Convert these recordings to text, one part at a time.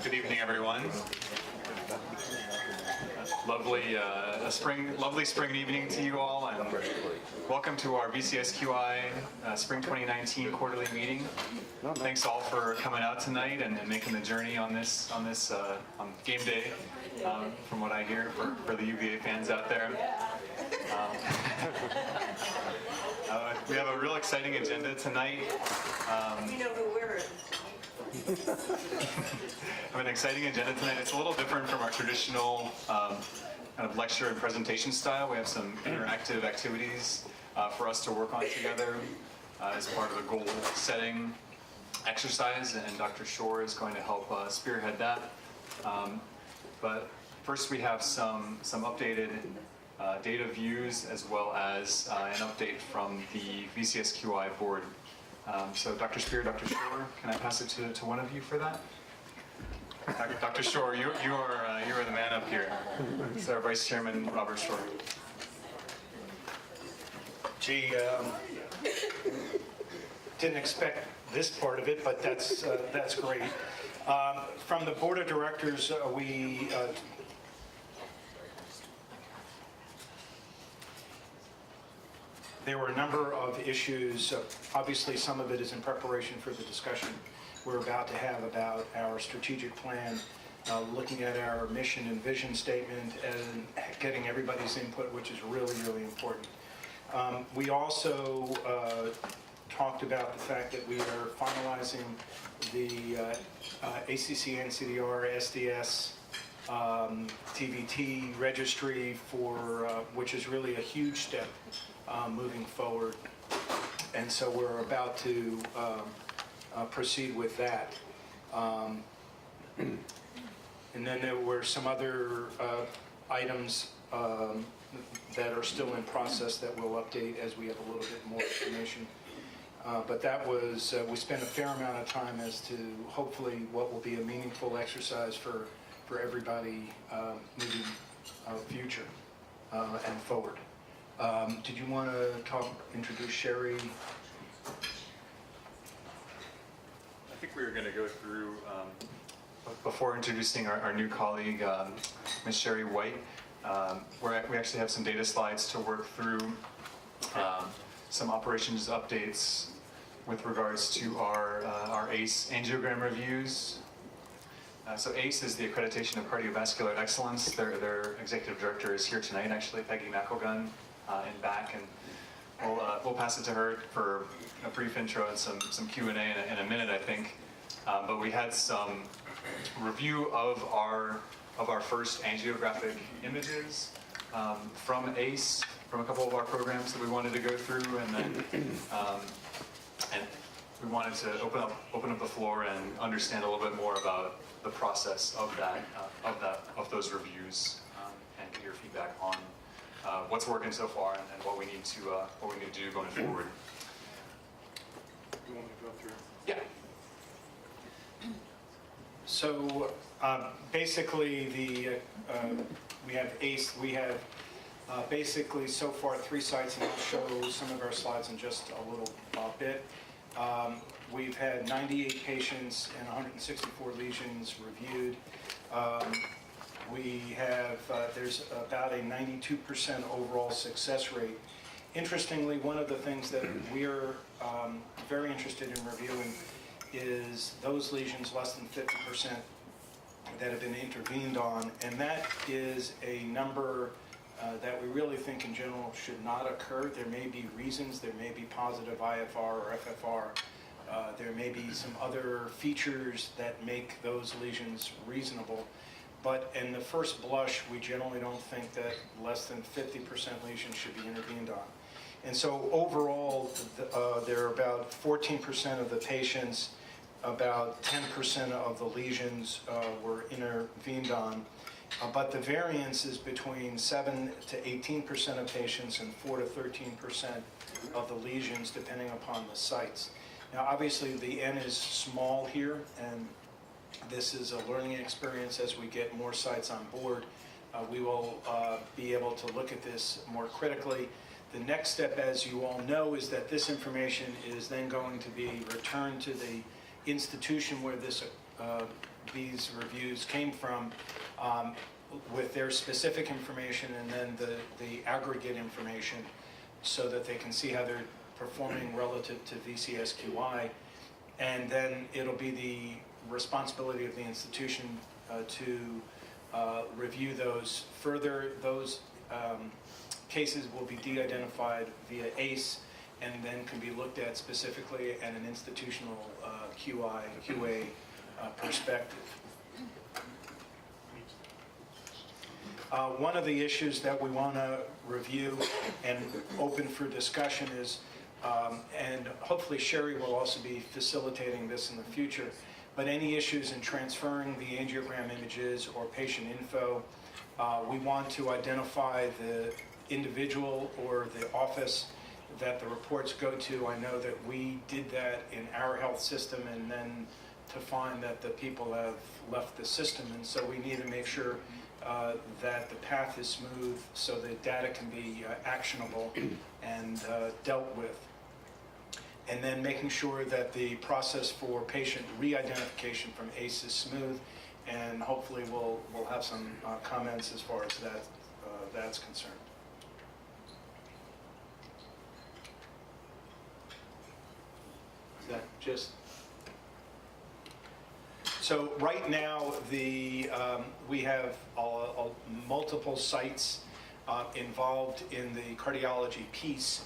Good evening, everyone. Lovely spring evening to you all, and welcome to our VCSQI Spring 2019 quarterly meeting. Thanks all for coming out tonight and making the journey on this on game day. From what I hear, for the UVA fans out there. We have a real exciting agenda tonight. We know who we're in. I have an exciting agenda tonight. It's a little different from our traditional kind of lecture and presentation style. We have some interactive activities for us to work on together as part of a goal-setting exercise, and Dr. Shore is going to help spearhead that. But first, we have some updated data views, as well as an update from the VCSQI board. So Dr. Spear, Dr. Shore, can I pass it to one of you for that? Dr. Shore, you are the man up here. It's our Vice Chairman, Robert Shore. Gee, didn't expect this part of it, but that's great. From the board of directors, there were a number of issues. Obviously, some of it is in preparation for the discussion we're about to have about our strategic plan, looking at our mission and vision statement, and getting everybody's input, which is really, really important. We also talked about the fact that we are finalizing the ACC, NCDR, SDS, TVT registry, which is really a huge step moving forward. And so we're about to proceed with that. And then there were some other items that are still in process that we'll update as we have a little bit more information. But that was, we spent a fair amount of time as to hopefully what will be a meaningful exercise for everybody moving future and forward. Did you want to introduce Sherry? I think we were going to go through, before introducing our new colleague, Ms. Sherry White, we actually have some data slides to work through, some operations updates with regards to our ACE angiogram reviews. So ACE is the Accreditation of Cardiovascular Excellence. Their executive director is here tonight, actually, Peggy McElgun, in back, and we'll pass it to her for a brief intro and some Q&A in a minute, I think. But we had some review of our first angiographic images from ACE, from a couple of our programs that we wanted to go through, and then and we wanted to open up the floor and understand a little bit more about the process of of those reviews, and get your feedback on what's working so far and what we need to do going forward. You want me to go through? Yeah. So basically, we have ACE. We have basically so far 3 sites, and I'll show some of our slides in just a little bit. We've had 98 patients and 164 lesions reviewed. We have, there's about a 92% overall success rate. Interestingly, one of the things that we're very interested in reviewing is those lesions less than 50% that have been intervened on, and that is a number that we really think in general should not occur. There may be reasons, there may be positive IFR or FFR, there may be some other features that make those lesions reasonable. But in the first blush, we generally don't think that less than 50% lesions should be intervened on. And so overall, there are about 14% of the patients, about 10% of the lesions were intervened on. But the variance is between 7 to 18% of patients and 4 to 13% of the lesions, depending upon the sites. Now, obviously, the N is small here, and this is a learning experience. As we get more sites on board, we will be able to look at this more critically. The next step, as you all know, is that this information is then going to be returned to the institution where this these reviews came from, with their specific information and then the aggregate information, so that they can see how they're performing relative to VCSQI. And then it'll be the responsibility of the institution to review those further. Those cases will be de-identified via ACE and then can be looked at specifically at an institutional QA perspective. One of the issues that we want to review and open for discussion is, and hopefully Sherry will also be facilitating this in the future, but any issues in transferring the angiogram images or patient info, we want to identify the individual or the office that the reports go to. I know that we did that in our health system, and then to find that the people have left the system, and so we need to make sure that the path is smooth so that data can be actionable and dealt with. And then making sure that the process for patient re-identification from ACE is smooth, and hopefully we'll have some comments as far as that's concerned. Is that just... So right now, we have multiple sites involved in the cardiology piece,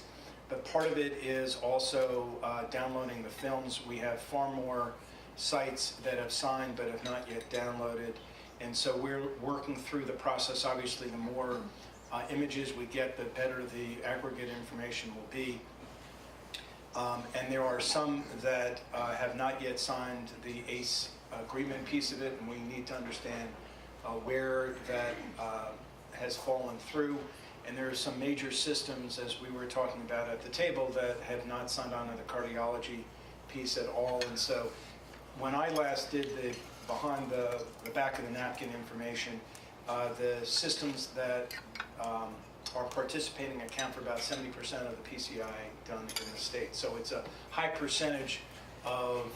but part of it is also downloading the films. We have far more sites that have signed but have not yet downloaded, and so we're working through the process. Obviously, the more images we get, the better the aggregate information will be. And there are some that have not yet signed the ACE agreement piece of it, and we need to understand where that has fallen through. And there are some major systems, as we were talking about at the table, that have not signed on to the cardiology piece at all. And so when I last did the behind the back of the napkin information, the systems that are participating account for about 70% of the PCI done in the state. So it's a high percentage of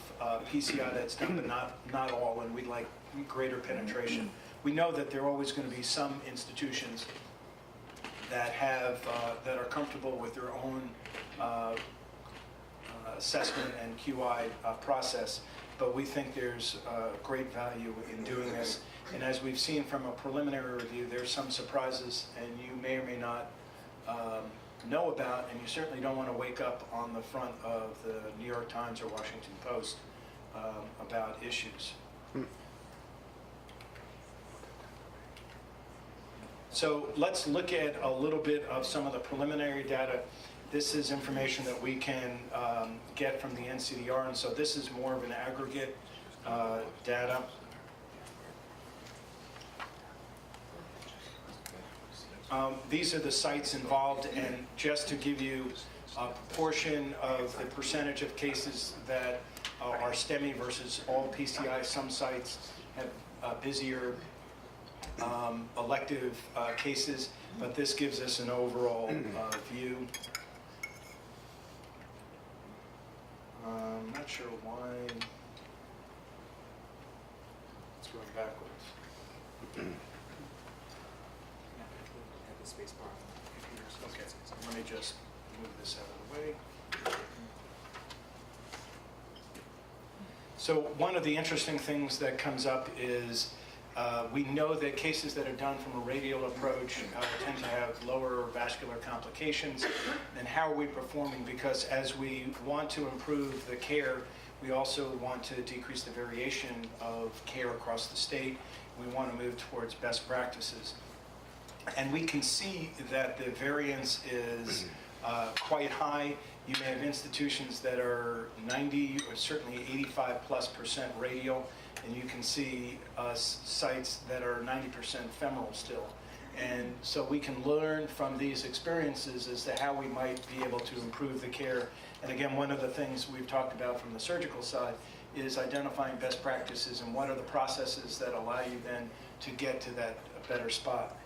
PCI that's done, but not all, and we'd like greater penetration. We know that there are always going to be some institutions that that are comfortable with their own assessment and QI process, but we think there's great value in doing this. And as we've seen from a preliminary review, there's some surprises, and you may or may not know about, and you certainly don't want to wake up on the front of the New York Times or Washington Post about issues. So let's look at a little bit of some of the preliminary data. This is information that we can get from the NCDR, and so this is more of an aggregate data. These are the sites involved, and just to give you a proportion of the percentage of cases that are STEMI versus all PCI, some sites have busier elective cases, but this gives us an overall view. I'm not sure why it's going backwards. Okay, so let me just move this out of the way. So one of the interesting things that comes up is we know that cases that are done from a radial approach tend to have lower vascular complications. And how are we performing? Because as we want to improve the care, we also want to decrease the variation of care across the state. We want to move towards best practices. And we can see that the variance is quite high. You may have institutions that are 90 or certainly 85+% radial, and you can see sites that are 90% femoral still. And so we can learn from these experiences as to how we might be able to improve the care. And again, one of the things we've talked about from the surgical side is identifying best practices and what are the processes that allow you then to get to that better spot.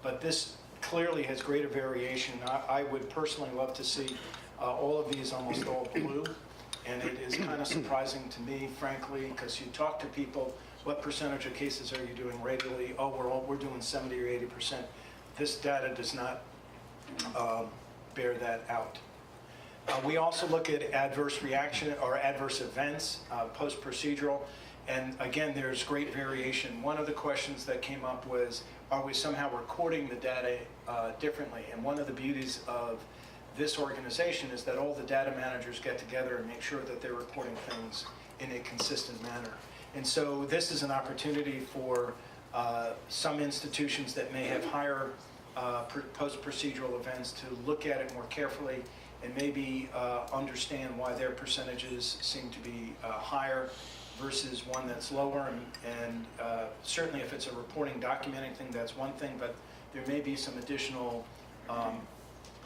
But this clearly has greater variation. I would personally love to see all of these almost all blue. And it is kind of surprising to me, frankly, because you talk to people what percentage of cases are you doing radially? Oh, we're doing 70 or 80%. This data does not bear that out. We also look at adverse reaction or adverse events, post-procedural, and again, there's great variation. One of the questions that came up was, are we somehow recording the data differently? And one of the beauties of this organization is that all the data managers get together and make sure that they're reporting things in a consistent manner. And so this is an opportunity for some institutions that may have higher post-procedural events to look at it more carefully and maybe understand why their percentages seem to be higher versus one that's lower. And certainly if it's a reporting, documenting thing, that's one thing, but there may be some additional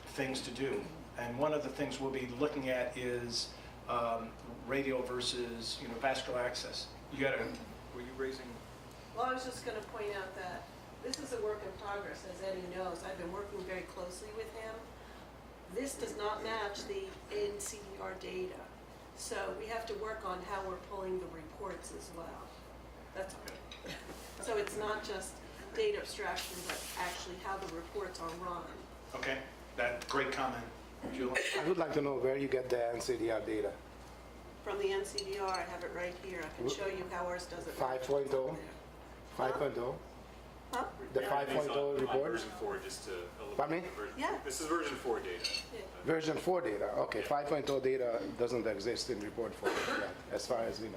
things to do. And one of the things we'll be looking at is radial versus vascular access. Were you raising? Well, I was just going to point out that this is a work in progress, as Eddie knows. I've been working very closely with him. This does not match the NCDR data. So we have to work on how we're pulling the reports as well. That's all. So it's not just data abstraction, but actually how the reports are run. Okay, great comment. Julie? I would like to know where you get the NCDR data. From the NCDR, I have it right here. I can show you how ours does it. 5.0? 5.0? Huh? The 5.0 report? Version 4, just to Pardon me? Yeah. This is version 4 data. Yeah. Version 4 data. Okay, 5.0 data doesn't exist in report 4 yet, as far as we know.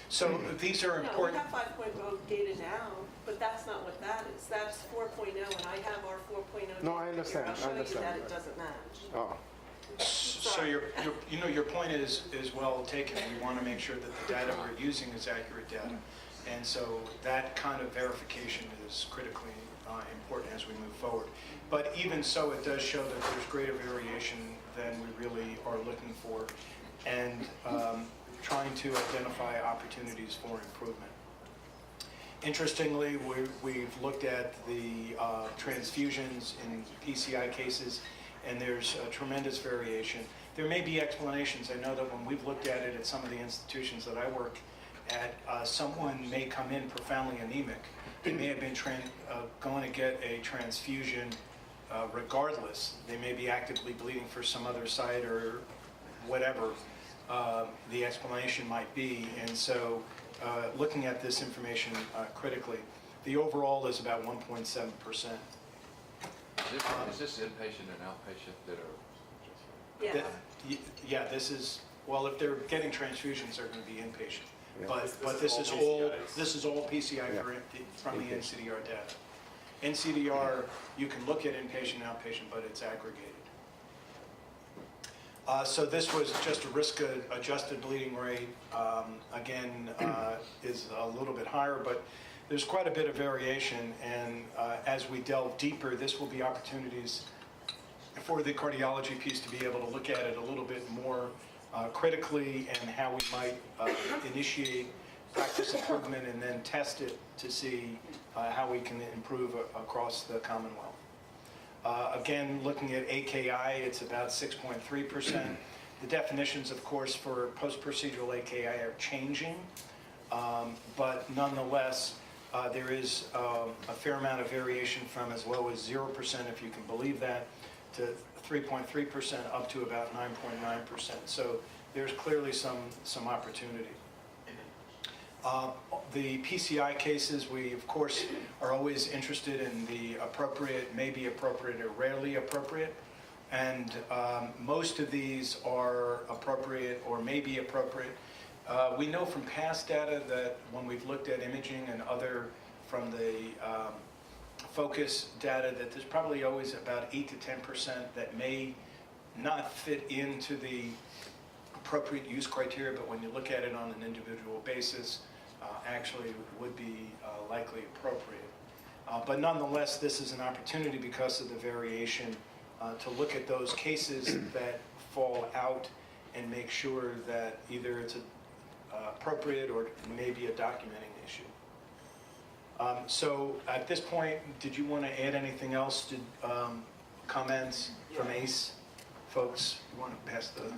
So these are No, we important. have 5.0 data now, but that's not what that is. That's 4.0, and I have our 4.0. No, I data understand. here. I'll show I understand you that it that. doesn't match. Oh, So your point is well taken. We want to make sure that the data we're using is accurate data. And so that kind of verification is critically important as we move forward. But even so, it does show that there's greater variation than we really are looking for, and trying to identify opportunities for improvement. Interestingly, we've looked at the transfusions in PCI cases, and there's a tremendous variation. There may be explanations. I know that when we've looked at it at some of the institutions that I work at, someone may come in profoundly anemic. They may have been going to get a transfusion regardless. They may be actively bleeding for some other site or whatever the explanation might be. And so looking at this information critically, the overall is about 1.7%. Is this inpatient and outpatient that are? Yeah. Yeah, this is, well, if they're getting transfusions, they're going to be inpatient. Yeah. But This is all PCIs. this is all PCI Yeah. from the NCDR data. NCDR, you can look at inpatient and outpatient, but it's aggregated. So this was just a risk-adjusted bleeding rate. Again, is a little bit higher, but there's quite a bit of variation. And as we delve deeper, this will be opportunities for the cardiology piece to be able to look at it a little bit more critically, and how we might initiate practice improvement and then test it to see how we can improve across the Commonwealth. Again, looking at AKI, it's about 6.3%. The definitions, of course, for post-procedural AKI are changing, but nonetheless, there is a fair amount of variation from as low as 0%, if you can believe that, to 3.3% up to about 9.9%. So there's clearly some opportunity. The PCI cases, we of course are always interested in the appropriate, maybe appropriate, or rarely appropriate. And most of these are appropriate or maybe appropriate. We know from past data that when we've looked at imaging and other from the focus data, that there's probably always about 8 to 10% that may not fit into the appropriate use criteria, but when you look at it on an individual basis, actually would be likely appropriate. But nonetheless, this is an opportunity because of the variation to look at those cases that fall out and make sure that either it's appropriate or maybe a documenting issue. So at this point, did you want to add anything else to comments from ACE folks? You want to pass the...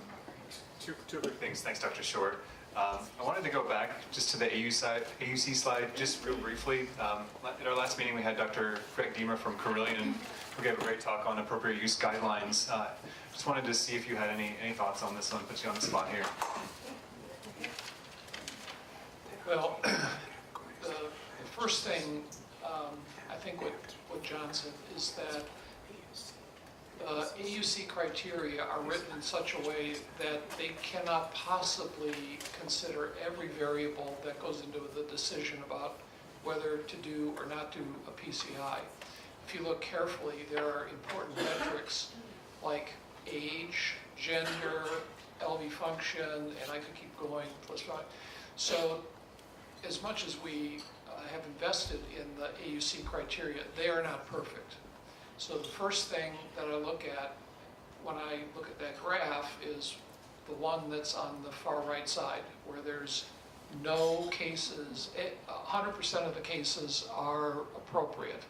Two quick things. Thanks, Dr. Short. I wanted to go back just to the AUC slide, just real briefly. At our last meeting, we had Dr. Greg Deemer from Carilion, who gave a great talk on appropriate use guidelines. Just wanted to see if you had any thoughts on this one, put you on the spot here. Well, the first thing, I think what John said is that AUC criteria are written in such a way that they cannot possibly consider every variable that goes into the decision about whether to do or not do a PCI. If you look carefully, there are important metrics like age, gender, LV function, and I could keep going. So as much as we have invested in the AUC criteria, they are not perfect. So the first thing that I look at when I look at that graph is the one that's on the far right side, where there's no cases, 100% of the cases are appropriate.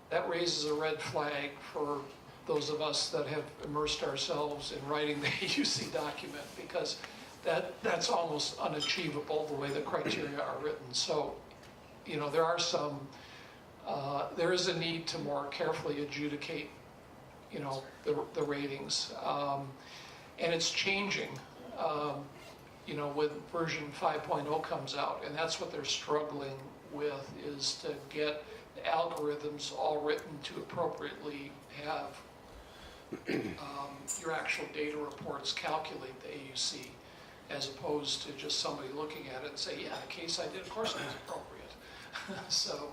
That raises a red flag for those of us that have immersed ourselves in writing the AUC document, because that's almost unachievable the way the criteria are written. So, you know, there are some, there is a need to more carefully adjudicate, you know, the ratings. And it's changing, you know, when version 5.0 comes out, and that's what they're struggling with, is to get the algorithms all written to appropriately have your actual data reports calculate the AUC, as opposed to just somebody looking at it and say, yeah, the case I did, of course it was appropriate. So,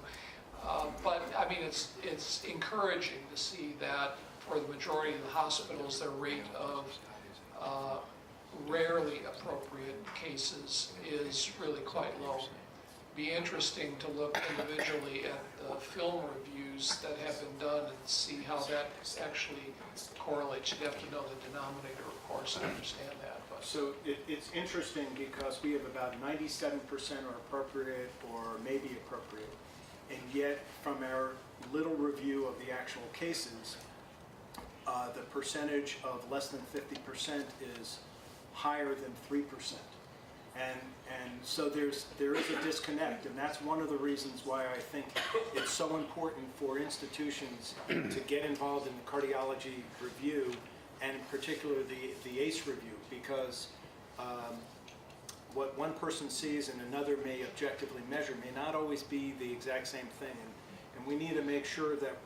but I mean, it's encouraging to see that for the majority of the hospitals, their rate of rarely appropriate cases is really quite low. Be interesting to look individually at the film reviews that have been done and see how that actually correlates. You'd have to know the denominator, of course, to understand that. But. So it's interesting because we have about 97% are appropriate or maybe appropriate. And yet, from our little review of the actual cases, the percentage of less than 50% is higher than 3%. And so there is a disconnect, and that's one of the reasons why I think it's so important for institutions to get involved in the cardiology review, and in particular the ACE review, because what one person sees and another may objectively measure may not always be the exact same thing. And we need to make sure that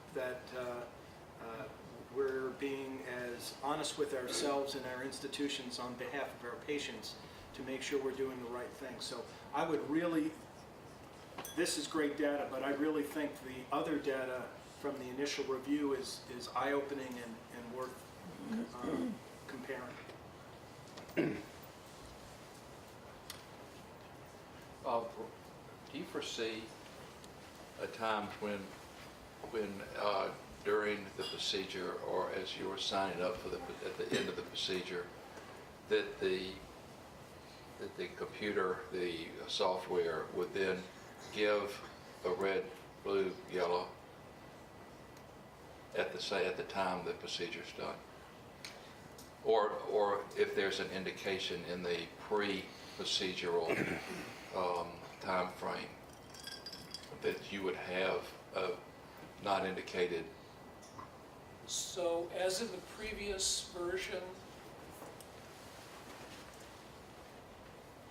we're being as honest with ourselves and our institutions on behalf of our patients to make sure we're doing the right thing. So I would really, this is great data, but I really think the other data from the initial review is eye-opening and worth comparing. Do you foresee a time when during the procedure, or as you were signing up for at the end of the procedure, that the computer, the software would then give a red, blue, yellow at the time the procedure's done? Or if there's an indication in the pre-procedural time frame that you would have a not indicated. So as in the previous version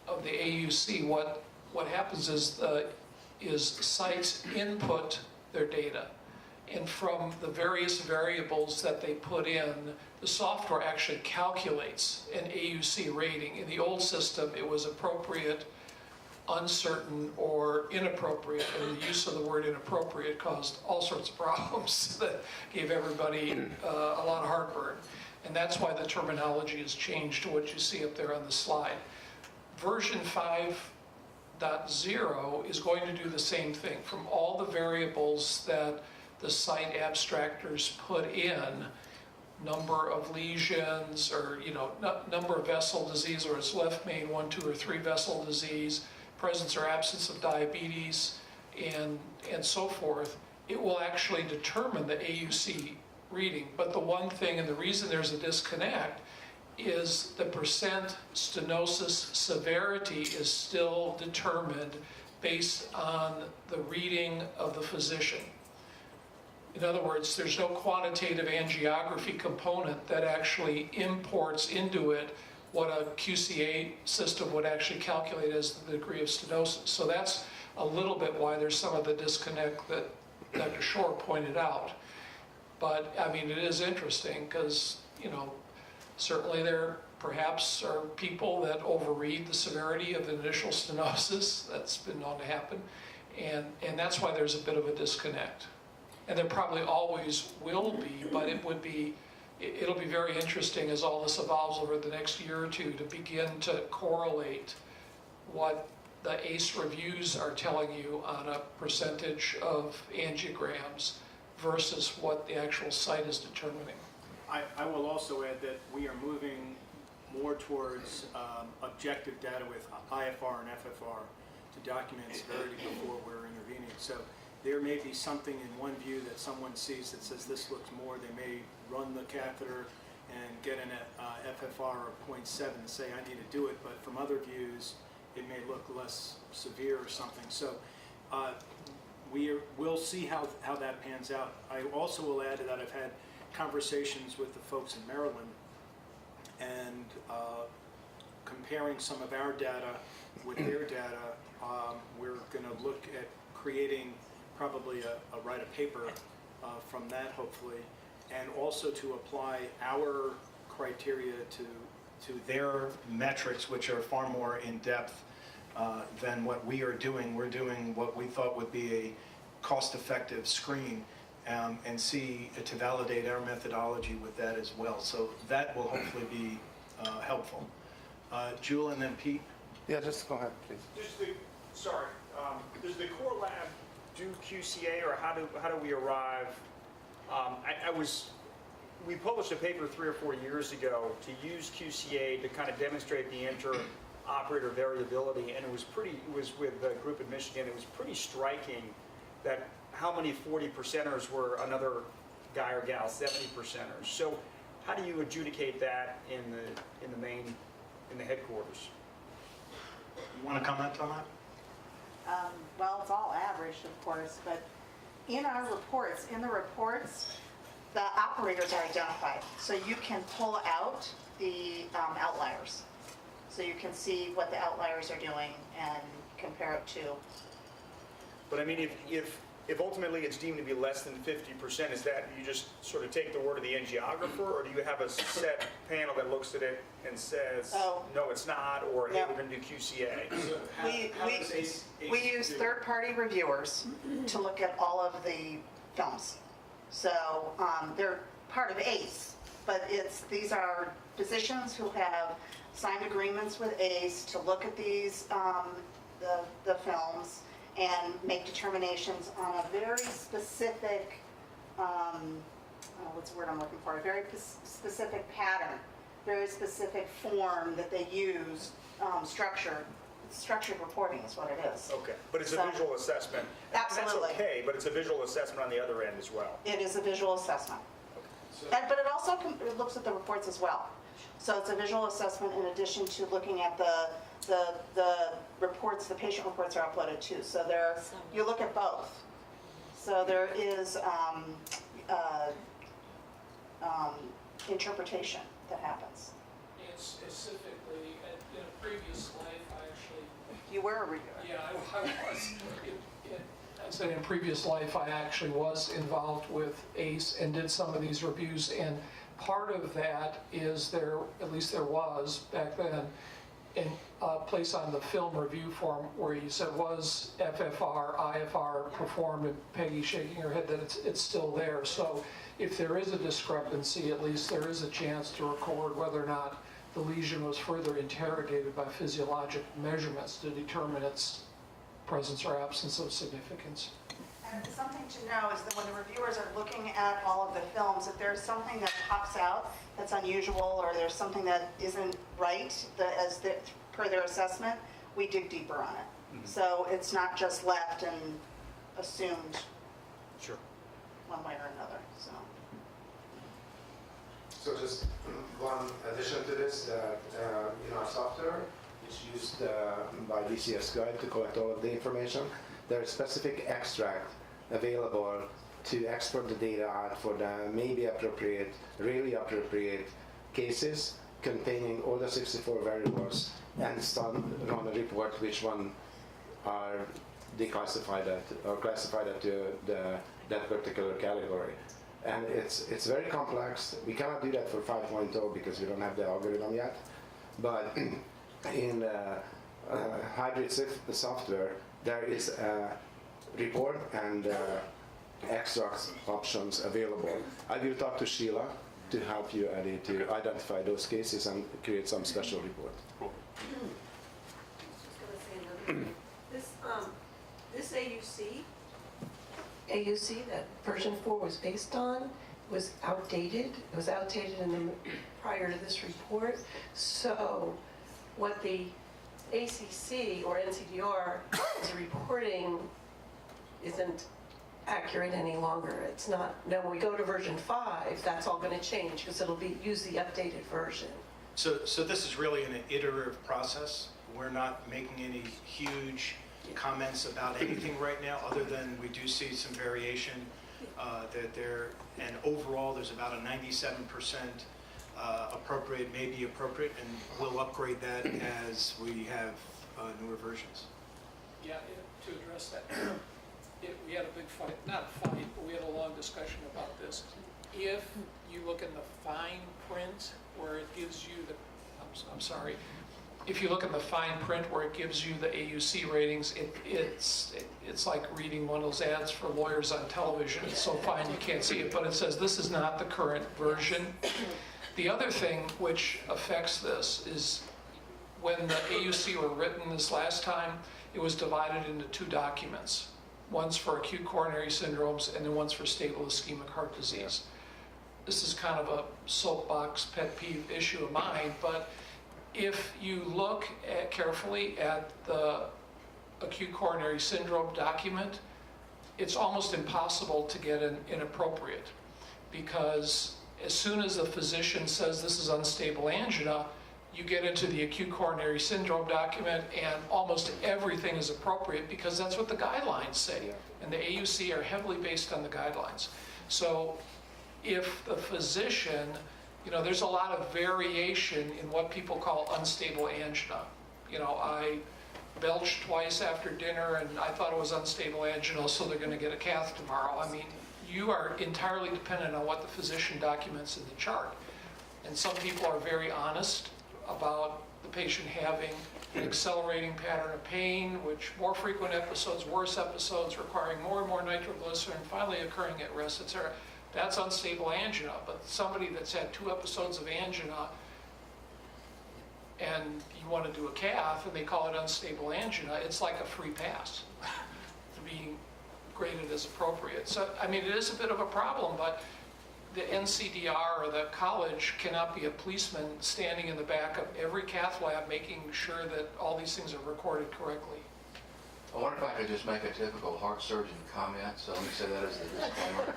of the AUC, what happens is sites input their data, and from the various variables that they put in, the software actually calculates an AUC rating. In the old system, it was appropriate, uncertain, or inappropriate, and the use of the word inappropriate caused all sorts of problems that gave everybody a lot of heartburn. And that's why the terminology has changed to what you see up there on the slide. Version 5.0 is going to do the same thing. From all the variables that the site abstractors put in, number of lesions, or number of vessel disease, or it's left main 1, 2, or 3 vessel disease, presence or absence of diabetes, and so forth, it will actually determine the AUC reading. But the one thing, and the reason there's a disconnect, is the percent stenosis severity is still determined based on the reading of the physician. In other words, there's no quantitative angiography component that actually imports into it what a QCA system would actually calculate as the degree of stenosis. So that's a little bit why there's some of the disconnect that Dr. Shore pointed out. But I mean, it is interesting because, you know, certainly there perhaps are people that overread the severity of initial stenosis. That's been known to happen. And that's why there's a bit of a disconnect. And there probably always will be, but it'll be very interesting as all this evolves over the next year or two to begin to correlate what the ACE reviews are telling you on a percentage of angiograms versus what the actual site is determining. I will also add that we are moving more towards objective data with IFR and FFR to document severity before we're intervening. So there may be something in one view that someone sees that says this looks more. They may run the catheter and get an FFR of 0.7 and say I need to do it, but from other views it may look less severe or something. So we'll see how that pans out. I also will add that I've had conversations with the folks in Maryland and comparing some of our data with their data. We're going to look at creating probably a write a paper from that hopefully, and also to apply our criteria to their metrics, which are far more in depth than what we are doing. We're doing what we thought would be a cost-effective screen and see to validate our methodology with that as well. So that will hopefully be helpful. Jewel and then Pete. Yeah, just go ahead, please. Does the core lab do QCA, or how do we arrive? We published a paper 3 or 4 years ago to use QCA to kind of demonstrate the inter-operator variability, and it was with a group in Michigan. It was pretty striking that how many 40%ers were another guy or gal 70%ers. So how do you adjudicate that in the headquarters? You want to comment on that? Well, it's all averaged, of course, but in the reports, the operators are identified. So you can pull out the outliers. So you can see what the outliers are doing and compare it to. But I mean, if ultimately it's deemed to be less than 50%, is that you just sort of take the word of the angiographer, or do you have a set panel that looks at it and says, no, it's not, or hey, we're going to do QCA? We use third-party reviewers to look at all of the films. So they're part of ACE, but these are physicians who have signed agreements with ACE to look at these the films and make determinations on a very specific, what's the word I'm looking for? A very specific pattern, very specific form that they use, structured reporting is what it is. Okay, but it's a visual assessment. Absolutely. And that's okay, but it's a visual assessment on the other end as well. It is a visual assessment. But it also it looks at the reports as well. So it's a visual assessment in addition to looking at the reports, the patient reports are uploaded too. So you look at both. So there is interpretation that happens. And specifically, in a previous life, I actually... You were a reviewer. Yeah, I was. I said in a previous life, I actually was involved with ACE and did some of these reviews. And part of that is at least there was back then, in a place on the film review form where you said was FFR, IFR performed, and Peggy shaking her head that it's still there. So if there is a discrepancy, at least there is a chance to record whether or not the lesion was further interrogated by physiologic measurements to determine its presence or absence of significance. And something to know is that when the reviewers are looking at all of the films, if there's something that pops out that's unusual or there's something that isn't right per their assessment, we dig deeper on it. Mm-hmm. So it's not just left and assumed Sure. one way or another. So just one addition to this, that in our software, it's used by VCSQI to collect all of the information. There is specific extract available to export the data out for the maybe appropriate, really appropriate cases containing all the 64 variables and run a report which one are declassified at or classified at that particular category. And it's very complex. We cannot do that for 5.0 because we don't have the algorithm yet. But in hybrid software, there is a report and extract options available. I will talk to Sheila to help you, Eddie, to identify those cases and create some special report. Cool. Just gonna say another thing. This AUC that version 4 was based on was outdated. It was outdated prior to this report. So what the ACC or NCDR is reporting isn't accurate any longer. It's not, now when we go to version 5, that's all going to change because it'll use the updated version. So this is really an iterative process. We're not making any huge comments about anything right now, other than we do see some variation that there, and overall there's about a 97% appropriate, maybe appropriate, and we'll upgrade that as we have newer versions. Yeah, to address that, we had a big fight, not a fight, but we had a long discussion about this. If you look in the fine print where it gives you the, I'm sorry, if you look in the fine print where it gives you the AUC ratings, it's like reading one of those ads for lawyers on television. It's so fine you can't see it, but it says this is not the current version. The other thing which affects this is when the AUC were written this last time, it was divided into 2 documents. One's for acute coronary syndromes and then one's for stable ischemic heart disease. This is kind of a soapbox pet peeve issue of mine, but if you look carefully at the acute coronary syndrome document, it's almost impossible to get an inappropriate, because as soon as the physician says this is unstable angina, you get into the acute coronary syndrome document and almost everything is appropriate because that's what the guidelines say. And the AUC are heavily based on the guidelines. So if the physician, there's a lot of variation in what people call unstable angina. I belched twice after dinner and I thought it was unstable angina, so they're going to get a cath tomorrow. I mean, you are entirely dependent on what the physician documents in the chart. And some people are very honest about the patient having an accelerating pattern of pain, which more frequent episodes, worse episodes, requiring more and more nitroglycerin, finally occurring at rest, etc. That's unstable angina. But somebody that's had 2 episodes of angina and you want to do a cath and they call it unstable angina, it's like a free pass to being graded as appropriate. So, I mean, it is a bit of a problem, but the NCDR or the college cannot be a policeman standing in the back of every cath lab making sure that all these things are recorded correctly. I wonder if I could just make a typical heart surgeon comment, so let me say that as the disclaimer.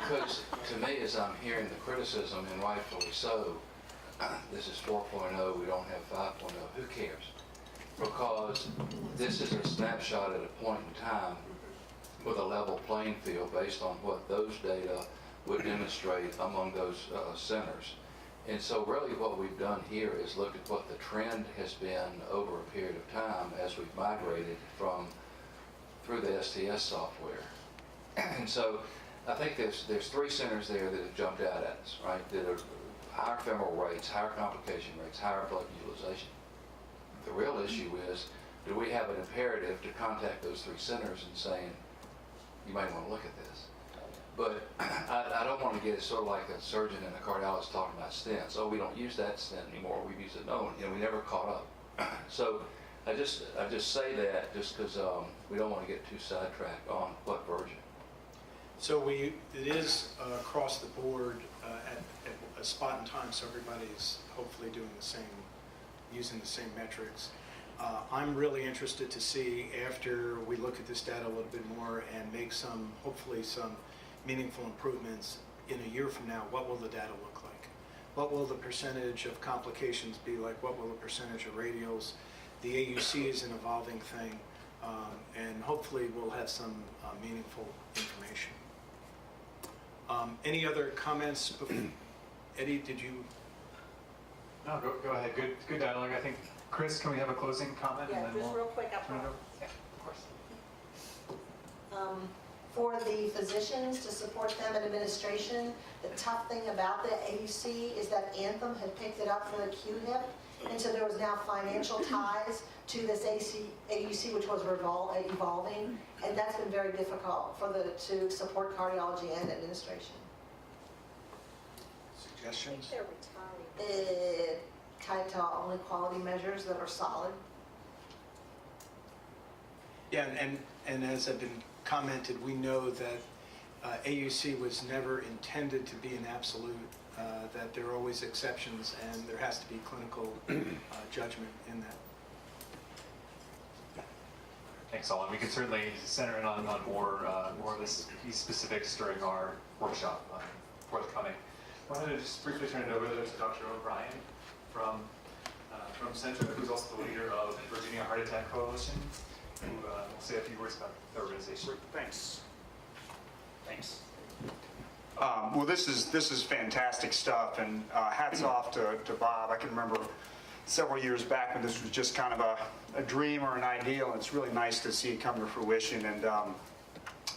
Because to me, as I'm hearing the criticism, and rightfully so, this is 4.0, we don't have 5.0, who cares? Because this is a snapshot at a point in time with a level playing field based on what those data would demonstrate among those centers. And so really what we've done here is look at what the trend has been over a period of time as we've migrated through the STS software. And so I think there's 3 centers there that have jumped out at us, right? That are higher femoral rates, higher complication rates, higher blood utilization. The real issue is, do we have an imperative to contact those 3 centers and saying, you might want to look at this? But I don't want to get it sort of like a surgeon and a cardiologist talking about stents. Oh, we don't use that stent anymore. We've used it. No, we never caught up. So I just say that just because we don't want to get too sidetracked on what version. So it is across the board at a spot in time, so everybody's hopefully doing the same, using the same metrics. I'm really interested to see, after we look at this data a little bit more and make hopefully some meaningful improvements in a year from now, what will the data look like? what will the percentage of complications be like, what will the percentage of radials. The AUC is an evolving thing, and hopefully we'll have some meaningful information. Any other comments? Eddie, did you? No, go ahead. Good dialogue. I think, Chris, can we have a closing comment? Yeah, and then just we'll real quick up turn it front. over? Yeah, of course. For the physicians, to support them in administration, the tough thing about the AUC is that Anthem had picked it up for the QHIP, and so there was now financial ties to this AUC, which was evolving, and that's been very difficult to support cardiology and administration. Suggestions? They're retiring. Tied to only quality measures that are solid. Yeah, and as I've been commented, we know that AUC was never intended to be an absolute, that there are always exceptions, and there has to be clinical judgment in that. Thanks, all. And we can certainly center in on more of these specifics during our workshop forthcoming. I wanted to just briefly turn it over to Dr. O'Brien from Centra, who's also the leader of the Virginia Heart Attack Coalition, who will say a few words about the organization. Thanks. Well, this is fantastic stuff, and hats off to Bob. I can remember several years back when this was just kind of a dream or an ideal. It's really nice to see it come to fruition, and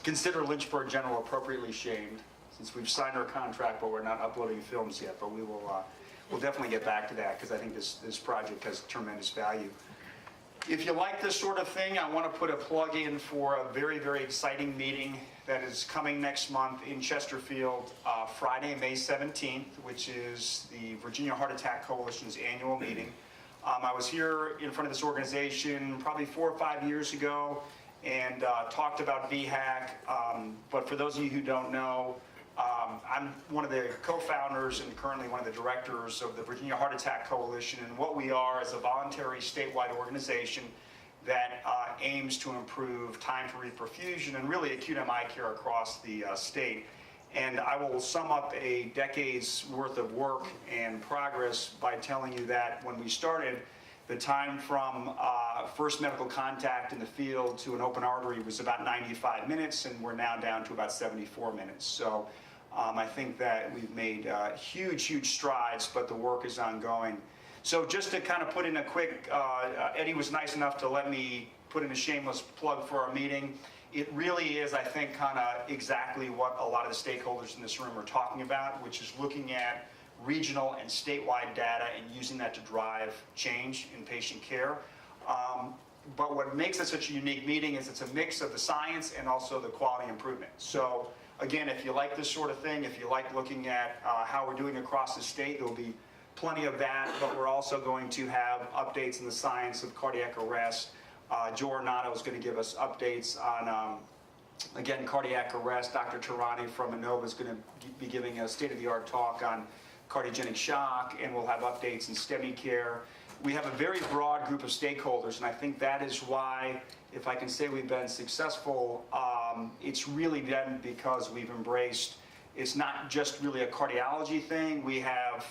consider Lynchburg General appropriately shamed, since we've signed our contract, but we're not uploading films yet. But we'll definitely get back to that, because I think this project has tremendous value. If you like this sort of thing, I want to put a plug in for a very, very exciting meeting that is coming next month in Chesterfield, Friday, May 17th, which is the Virginia Heart Attack Coalition's annual meeting. I was here in front of this organization probably 4 or 5 years ago and talked about VHAC, but for those of you who don't know, I'm one of the co-founders and currently one of the directors of the Virginia Heart Attack Coalition, and what we are is a voluntary statewide organization that aims to improve time to reperfusion and really acute MI care across the state. And I will sum up a decade's worth of work and progress by telling you that when we started, the time from first medical contact in the field to an open artery was about 95 minutes, and we're now down to about 74 minutes. So I think that we've made huge strides, but the work is ongoing. So just to kind of put in a quick, Eddie was nice enough to let me put in a shameless plug for our meeting. It really is, I think, kind of exactly what a lot of the stakeholders in this room are talking about, which is looking at regional and statewide data and using that to drive change in patient care. But what makes it such a unique meeting is it's a mix of the science and also the quality improvement. So again, if you like this sort of thing, if you like looking at how we're doing across the state, there'll be plenty of that, but we're also going to have updates in the science of cardiac arrest. Joe Ornato is going to give us updates on, again, cardiac arrest. Dr. Tarani from Inova is going to be giving a state-of-the-art talk on cardiogenic shock, and we'll have updates in STEMI care. We have a very broad group of stakeholders, and I think that is why, if I can say we've been successful, it's really been because we've embraced, it's not just really a cardiology thing. We have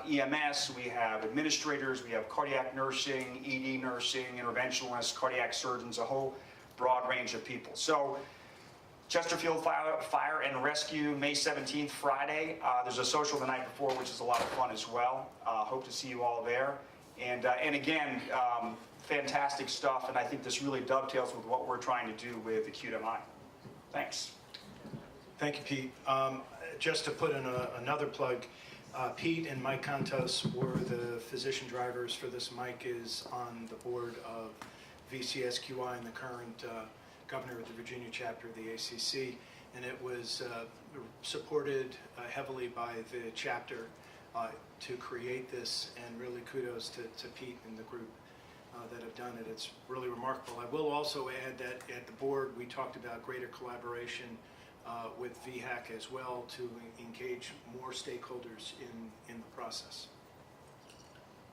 EMS, we have administrators, we have cardiac nursing, ED nursing, interventionalists, cardiac surgeons, a whole broad range of people. So Chesterfield Fire and Rescue, May 17th, Friday. There's a social the night before, which is a lot of fun as well. Hope to see you all there. And again, fantastic stuff, and I think this really dovetails with what we're trying to do with acute MI. Thanks. Thank you, Pete. Just to put in another plug, Pete and Mike Contos were the physician drivers for this. Mike is on the board of VCSQI and the current governor of the Virginia chapter of the ACC, and it was supported heavily by the chapter to create this, and really kudos to Pete and the group that have done it. It's really remarkable. I will also add that at the board we talked about greater collaboration with VHAC as well to engage more stakeholders in the process.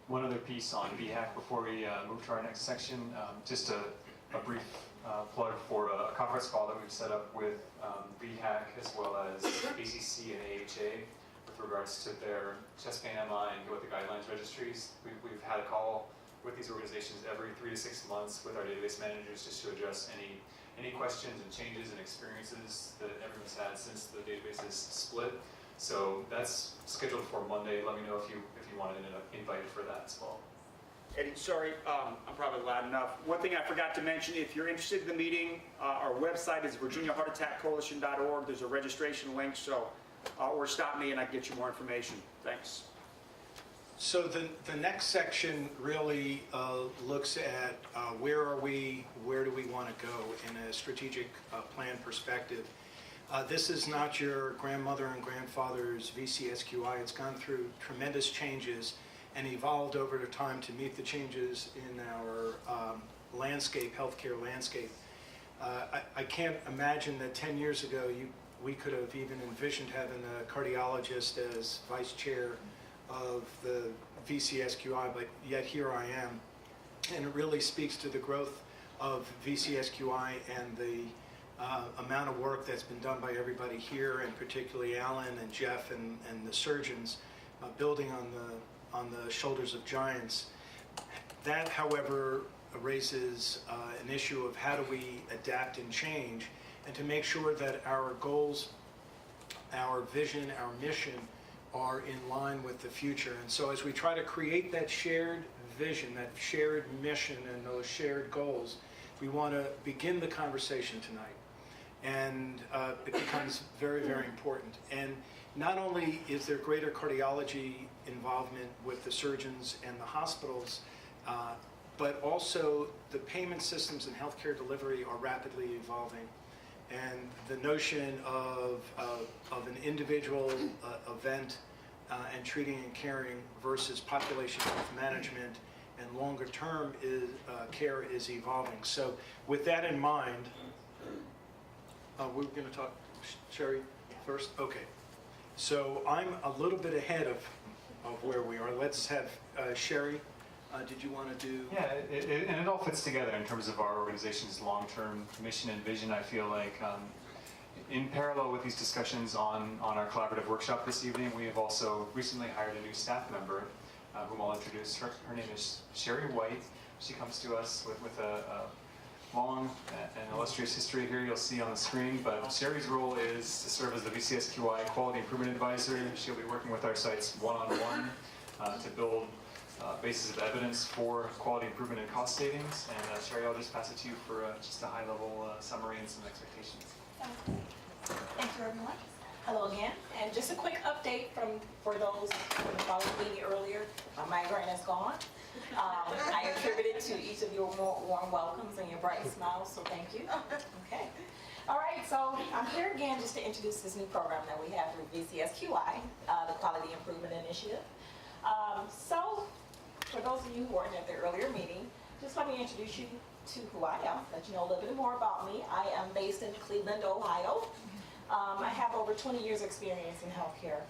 One other piece on VHAC before we move to our next section, just a brief plug for a conference call that we've set up with VHAC as well as ACC and AHA with regards to their chest pain MI and go with the guidelines registries. We've had a call with these organizations every 3 to 6 months with our database managers just to address any questions and changes and experiences that everyone's had since the database is split. So that's scheduled for Monday. Let me know if you want to invite for that as well. Eddie, sorry, I'm probably loud enough. One thing I forgot to mention, if you're interested in the meeting, our website is virginiaheartattackcoalition.org. There's a registration link, so, or stop me and I can get you more information. Thanks. So the next section really looks at where are we, where do we want to go in a strategic plan perspective. This is not your grandmother and grandfather's VCSQI. It's gone through tremendous changes and evolved over the time to meet the changes in our landscape, healthcare landscape. I can't imagine that 10 years ago we could have even envisioned having a cardiologist as vice chair of the VCSQI, but yet here I am. And it really speaks to the growth of VCSQI and the amount of work that's been done by everybody here, and particularly Alan and Jeff and the surgeons, building on the shoulders of giants. That, however, raises an issue of how do we adapt and change, and to make sure that our goals, our vision, our mission are in line with the future. And so as we try to create that shared vision, that shared mission, and those shared goals, we want to begin the conversation tonight. And it becomes very, very important. And not only is there greater cardiology involvement with the surgeons and the hospitals, but also the payment systems and healthcare delivery are rapidly evolving. And the notion of an individual event and treating and caring versus population health management and longer term care is evolving. So with that in mind, we're going to talk, Sherry, first? Okay. So I'm a little bit ahead of where we are. Let's have Sherry. Did you want to do? Yeah, and it all fits together in terms of our organization's long-term mission and vision. I feel like in parallel with these discussions on our collaborative workshop this evening, we have also recently hired a new staff member whom I'll introduce. Her name is Sherry White. She comes to us with a long and illustrious history here you'll see on the screen, but Sherry's role is to serve as the VCSQI Quality Improvement Advisor. She'll be working with our sites one-on-one to build basis of evidence for quality improvement and cost savings. And Sherry, I'll just pass it to you for just a high-level summary and some expectations. Thank you, everyone. Hello again, and just a quick update for those who followed me earlier. My migraine is gone. I attributed to each of your warm welcomes and your bright smiles, so thank you. Okay. All right, so I'm here again just to introduce this new program that we have through VCSQI, the Quality Improvement Initiative. So, for those of you who weren't at the earlier meeting, just let me introduce you to who I am, let you know a little bit more about me. I am based in Cleveland, Ohio. I have over 20 years experience in healthcare.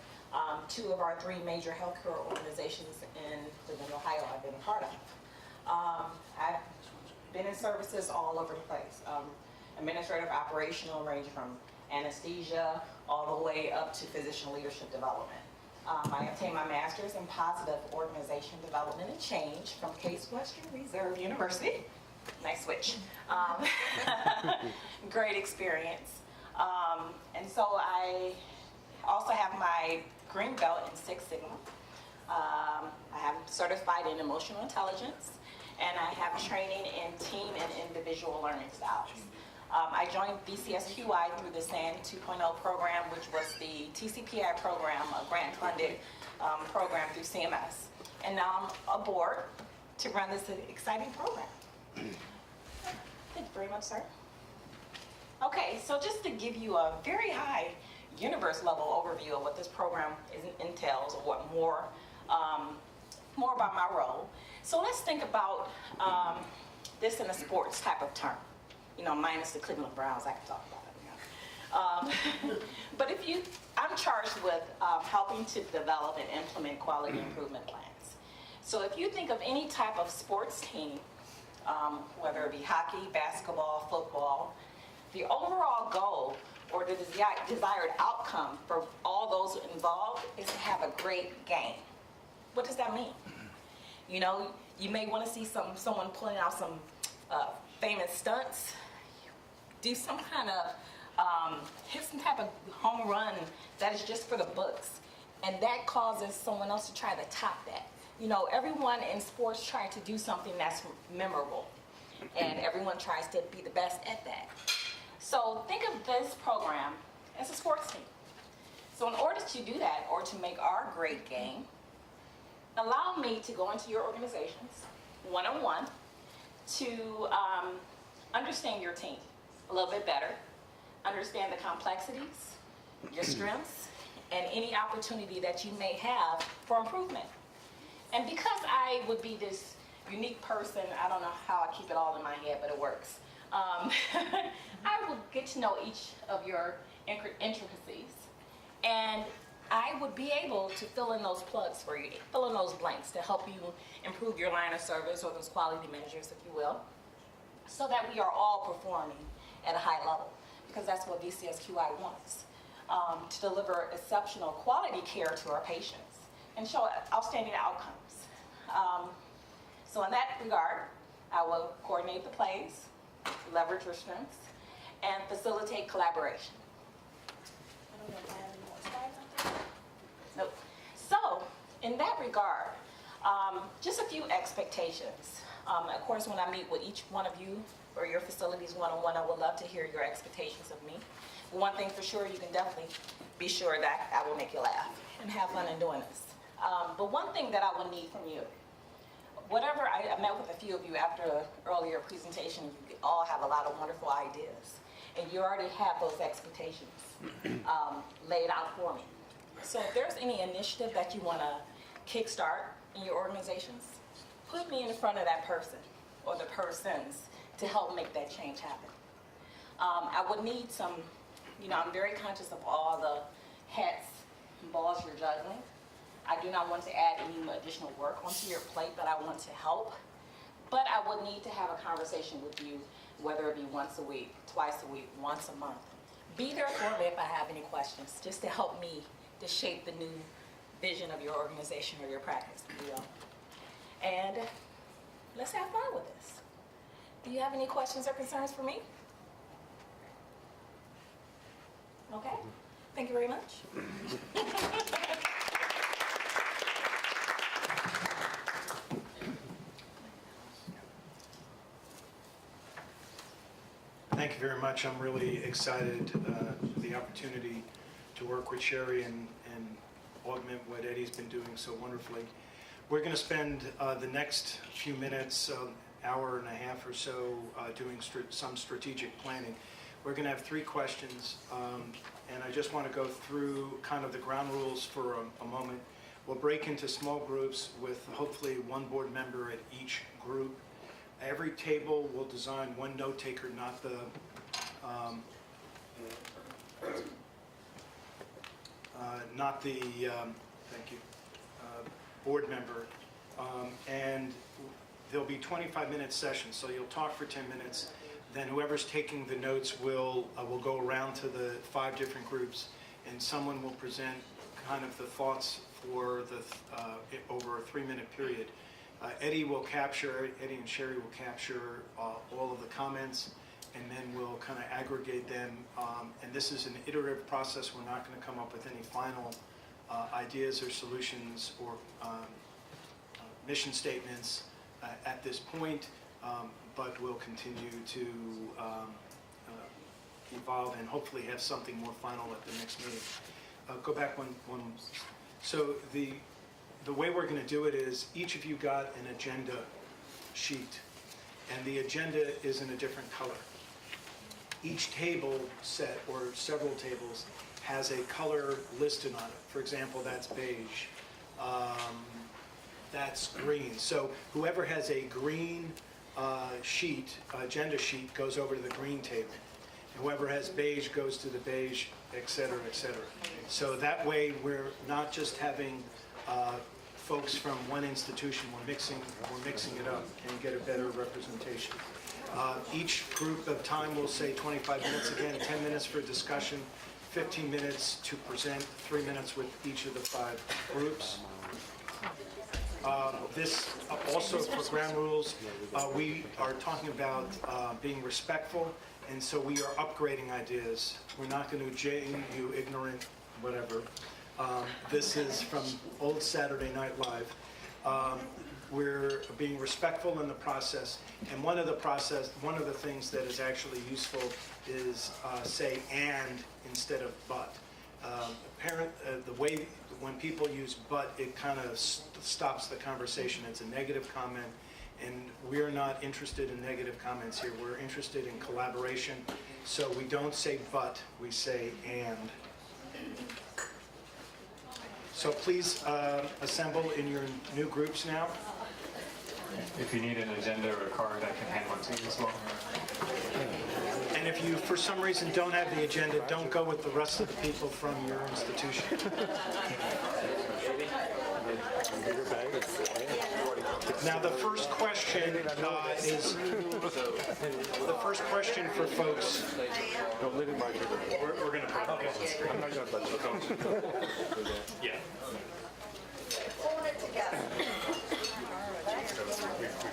2 of our 3 major healthcare organizations in Cleveland, Ohio I've been a part of. I've been in services all over the place. Administrative, operational, ranging from anesthesia all the way up to physician leadership development. I obtained my master's in positive organization development and change from Case Western Reserve University. Nice switch. Great experience. And so I also have my green belt in Six Sigma. I have certified in emotional intelligence, and I have training in team and individual learning styles. I joined VCSQI through the SAN 2.0 program, which was the TCPI program, a grant-funded program through CMS. And now I'm aboard to run this exciting program. Thank you very much, sir. Okay, so just to give you a very high universe level overview of what this program entails, or what more about my role. So let's think about this in a sports type of term. You know, minus the Cleveland Browns, I can talk about it. But I'm charged with helping to develop and implement quality improvement plans. So if you think of any type of sports team, whether it be hockey, basketball, football, the overall goal or the desired outcome for all those involved is to have a great game. What does that mean? You know, you may want to see someone pulling out some famous stunts, do some kind of, hit some type of home run that is just for the books. And that causes someone else to try to top that. You know, everyone in sports tries to do something that's memorable. And everyone tries to be the best at that. So think of this program as a sports team. So in order to do that, or to make our great game, allow me to go into your organizations one-on-one to understand your team a little bit better, understand the complexities, your strengths, and any opportunity that you may have for improvement. And because I would be this unique person, I don't know how I keep it all in my head, but it works. I will get to know each of your intricacies, and I would be able to fill in those plugs for you, fill in those blanks to help you improve your line of service or those quality measures, if you will, so that we are all performing at a high level, because that's what VCSQI wants, to deliver exceptional quality care to our patients and show outstanding outcomes. So in that regard, I will coordinate the plays, leverage your strengths, and facilitate collaboration. I don't know if I have any more slides up there. Nope. So in that regard, just a few expectations. Of course, when I meet with each one of you or your facilities one-on-one, I would love to hear your expectations of me. But one thing for sure, you can definitely be sure that I will make you laugh and have fun in doing this. But one thing that I will need from you, whatever, I met with a few of you after an earlier presentation, you all have a lot of wonderful ideas, and you already have those expectations laid out for me. So if there's any initiative that you want to kickstart in your organizations, put me in front of that person or the persons to help make that change happen. I would need some, you know, I'm very conscious of all the hats and balls you're juggling. I do not want to add any additional work onto your plate, but I want to help. But I would need to have a conversation with you, whether it be once a week, twice a week, once a month. Be there for me if I have any questions, just to help me to shape the new vision of your organization or your practice, if you will. And let's have fun with this. Do you have any questions or concerns for me? Okay, thank you very much. Thank you very much. I'm really excited for the opportunity to work with Sherry and augment what Eddie's been doing so wonderfully. We're going to spend the next few minutes, hour and a half or so, doing some strategic planning. We're going to have 3 questions, and I just want to go through kind of the ground rules for a moment. We'll break into small groups with hopefully 1 board member at each group. Every table will design 1 note taker, not the thank you, board member. And there'll be 25-minute sessions, so you'll talk for 10 minutes. Then whoever's taking the notes will go around to the 5 different groups, and someone will present kind of the thoughts for the over a 3-minute period. Eddie and Sherry will capture all of the comments, and then we'll kind of aggregate them. And this is an iterative process. We're not going to come up with any final ideas or solutions or mission statements at this point, but we'll continue to evolve and hopefully have something more final at the next meeting. Go back one. So the way we're going to do it is each of you got an agenda sheet, and the agenda is in a different color. Each table set, or several tables, has a color listed on it. For example, that's beige. That's green. So whoever has a green agenda sheet goes over to the green table. Whoever has beige goes to the beige, et cetera, et cetera. So that way we're not just having folks from one institution. We're mixing it up and get a better representation. Each group of time will say 25 minutes again, 10 minutes for discussion, 15 minutes to present, 3 minutes with each of the 5 groups. This also for ground rules, we are talking about being respectful, and so we are upgrading ideas. We're not going to jane you ignorant, whatever. This is from old Saturday Night Live. We're being respectful in the process, and one of the things that is actually useful is say and instead of but. The way when people use but, it kind of stops the conversation. It's a negative comment, and we're not interested in negative comments here. We're interested in collaboration, so we don't say but, we say and. So please assemble in your new groups now. If you need an agenda or a card, I can hand one to you as well. And if you, for some reason, don't have the agenda, don't go with the rest of the people from your institution. Now, the first question is, the first question for folks. We're going to put it on the screen. I'm not going to touch it. Yeah. Hold it together.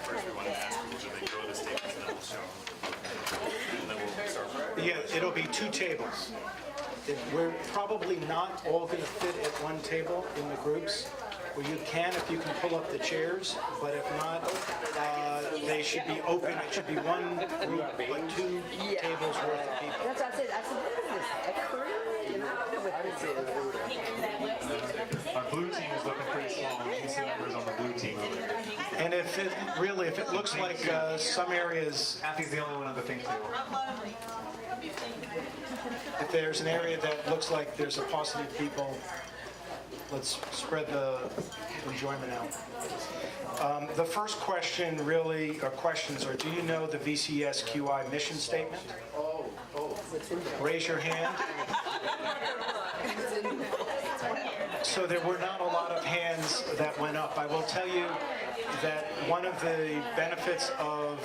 First we want to ask people, should they grow the statements, and then we'll show them. And then we'll start. Yeah, it'll be 2 tables. We're probably not all going to fit at one table in the groups. Well, you can if you can pull up the chairs, but if not, they should be open. It should be one group, but 2 tables worth of people. That's what I said. I said, what is this? A crew? You know, I don't know what this is. Our blue team is looking pretty small. You can see numbers on the blue team over there. And if it looks like some areas, Kathy's the only one on the think table. if there's an area that looks like there's a paucity of people, let's spread the enjoyment out. The first question really, or questions are, do you know the VCSQI mission statement? Raise your hand. So there were not a lot of hands that went up. I will tell you that one of the benefits of,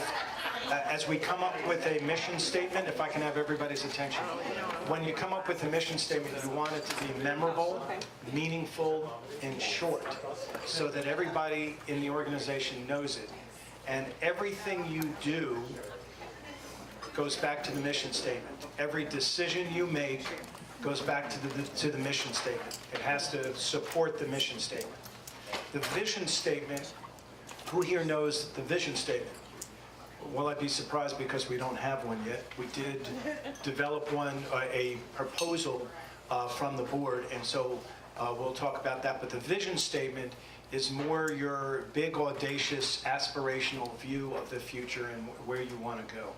as we come up with a mission statement, if I can have everybody's attention, when you come up with a mission statement, you want it to be memorable, meaningful, and short, so that everybody in the organization knows it. And everything you do goes back to the mission statement. Every decision you make goes back to the mission statement. It has to support the mission statement. The vision statement, who here knows the vision statement? Will I be surprised because we don't have one yet? We did develop one, a proposal from the board, and so we'll talk about that. But the vision statement is more your big, audacious, aspirational view of the future and where you want to go.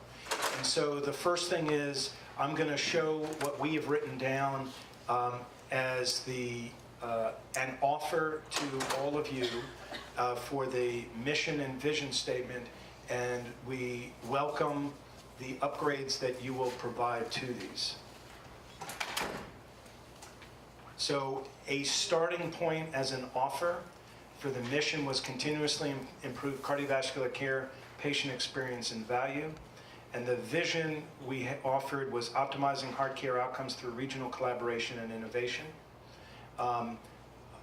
And so the first thing is, I'm going to show what we have written down as an offer to all of you for the mission and vision statement, and we welcome the upgrades that you will provide to these. So a starting point as an offer for the mission was continuously improve cardiovascular care, patient experience, and value. And the vision we offered was optimizing heart care outcomes through regional collaboration and innovation.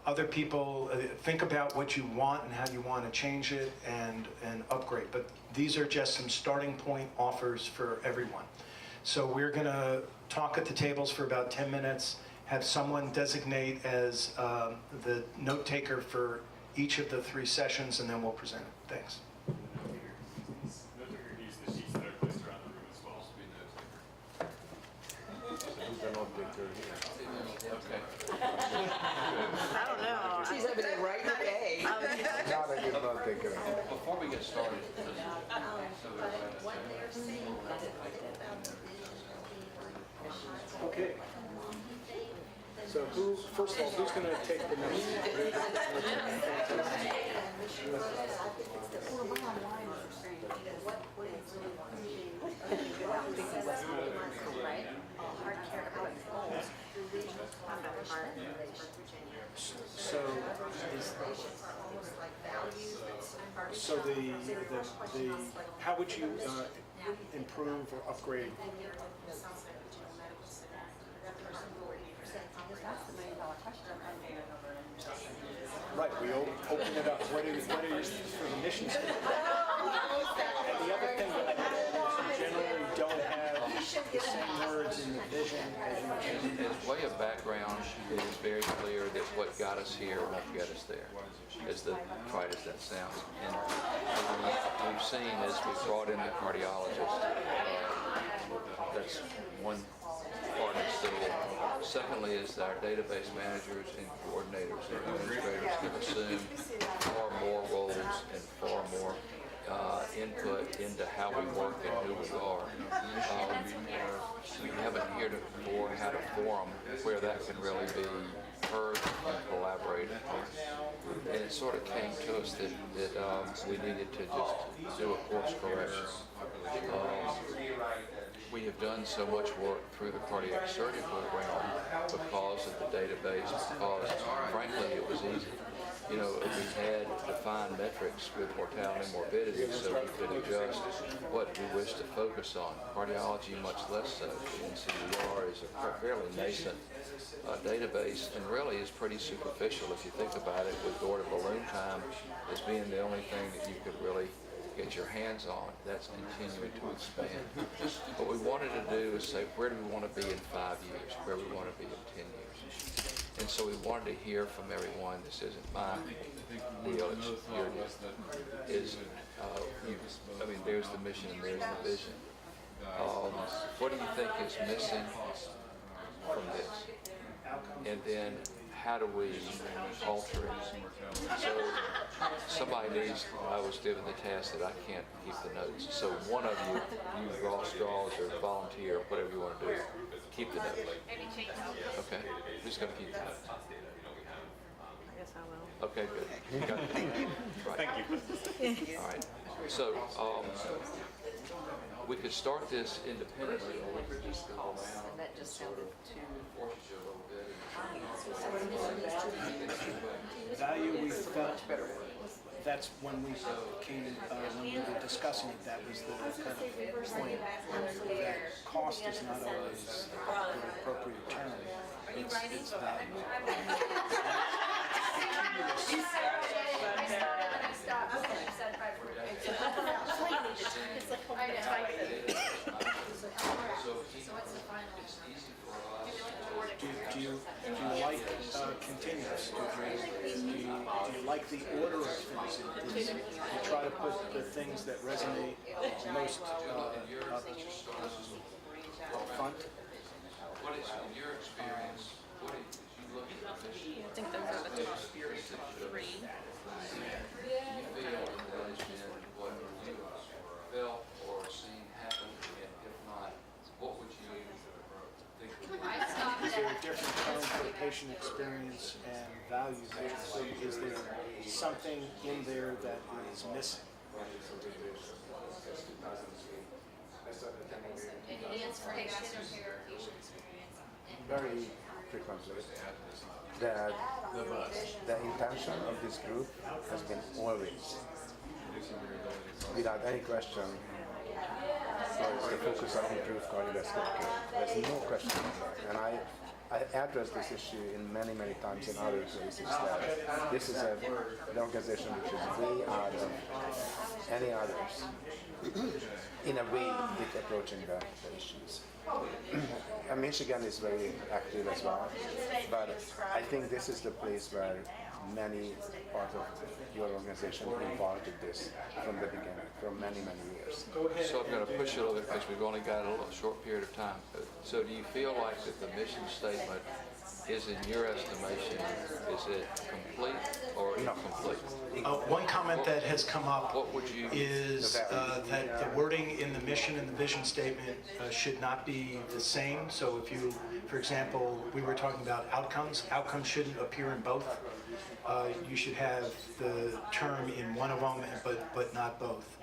Other people, think about what you want and how you want to change it and upgrade. But these are just some starting point offers for everyone. So we're going to talk at the tables for about 10 minutes, have someone designate as the note taker for each of the 3 sessions, and then we'll present it. Thanks. I don't know. She's over there writing okay. Not a good note taker. Before we get started, Okay. So first of all, who's going to take the notes? So So how would you improve or upgrade? That's the $1 million question. Right, we open it up. What is for the mission statement? And the other thing that I know is you generally don't have the same words in the vision as you mentioned. As way of background, it is very clear that what got us here won't get us there, as trite as that sounds. And what we've seen is we've brought in the cardiologist. That's one part of the civil. Secondly is that our database managers and coordinators and administrators have assumed far more roles and far more input into how we work and who we are. We haven't heretofore had a forum where that can really be heard and collaborated. And it sort of came to us that we needed to just do a course correction. We have done so much work through the cardiac surgical realm because of the database, because frankly it was easy. You know, we had defined metrics with mortality and morbidity so we could adjust what we wish to focus on. Cardiology much less so. NCDR is a fairly nascent database and really is pretty superficial if you think about it, with door to balloon time as being the only thing that you could really get your hands on. That's continuing to expand. What we wanted to do is say, where do we want to be in 5 years? Where we want to be in 10 years? And so we wanted to hear from everyone. This isn't my deal, it's your deal. I mean, there's the mission and there's the vision. What do you think is missing from this? And then how do we alter it? So somebody needs, I was given the task that I can't keep the notes. So one of you draw straws or volunteer, whatever you want to do, keep the notes. Okay, who's going to keep the notes? I guess I will. Okay, good. You got it. Right. Thank you. All right. So we could start this independently, or we could just go around. And that just sounded too. Value, we felt that's when we came, when we were discussing it, that was the kind of point, that cost is not always the appropriate term. It's value. Do you like continuous? Do you like the order of things? Do you try to put the things that resonate most up front? What is, in your experience, what is, you look at the mission? I think those are the top three. Do you feel that that has been what you felt or seen happen? And if not, what would you think would be? Is there a different term for patient experience and value? Is there something in there that is missing? Very frequently, that the intention of this group has been always, without any question, was the focus on improved cardiovascular care. There's no question about that. And I addressed this issue in many times in other places, that this is an organization which is way out of any others in a way with approaching the issues. And Michigan is very active as well, but I think this is the place where many parts of your organization imparted this from the beginning, from many years. So I'm going to push it a little bit because we've only got a little short period of time. So do you feel like that the mission statement is, in your estimation, is it complete or incomplete? One comment that has come up What would you? is that the wording in the mission and the vision statement should not be the same. So if you, for example, we were talking about outcomes. Outcomes shouldn't appear in both. You should have the term in one of them, but not both.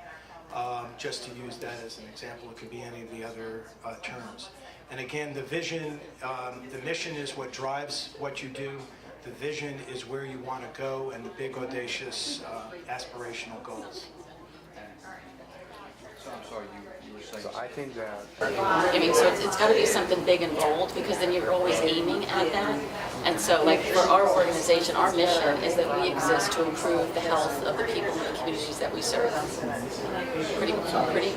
Just to use that as an example, it could be any of the other terms. And again, the vision, the mission is what drives what you do. the vision is where you want to go and the big audacious aspirational goals. So I'm sorry, you were saying. So I think that I mean, so it's got to be something big and bold, because then you're always aiming at that. And so, like, for our organization, our mission is that we exist to improve the health of the people in the communities that we serve. Pretty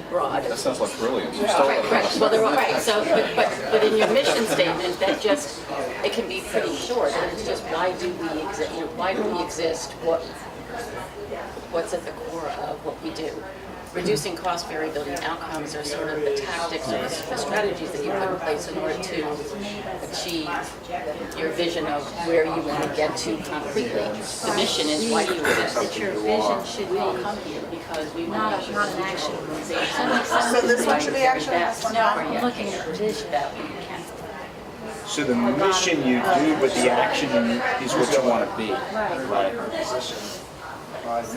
broad. That sounds like brilliance. Right. Well, they're all right. So, but in your mission statement, that just, it can be pretty short. And it's just, why do we exist? You know, why do we exist? What's at the core of what we do? Reducing cost, variability, and outcomes are sort of the tactics or the strategies that you put in place in order to achieve your vision of where you want to get to concretely. The mission is why you exist. That your vision should be come here because we want to not an action organization. So this one should be action, this one not? I'm looking at the vision that we can. So the mission you do, but the action is what you want to be. Right. Would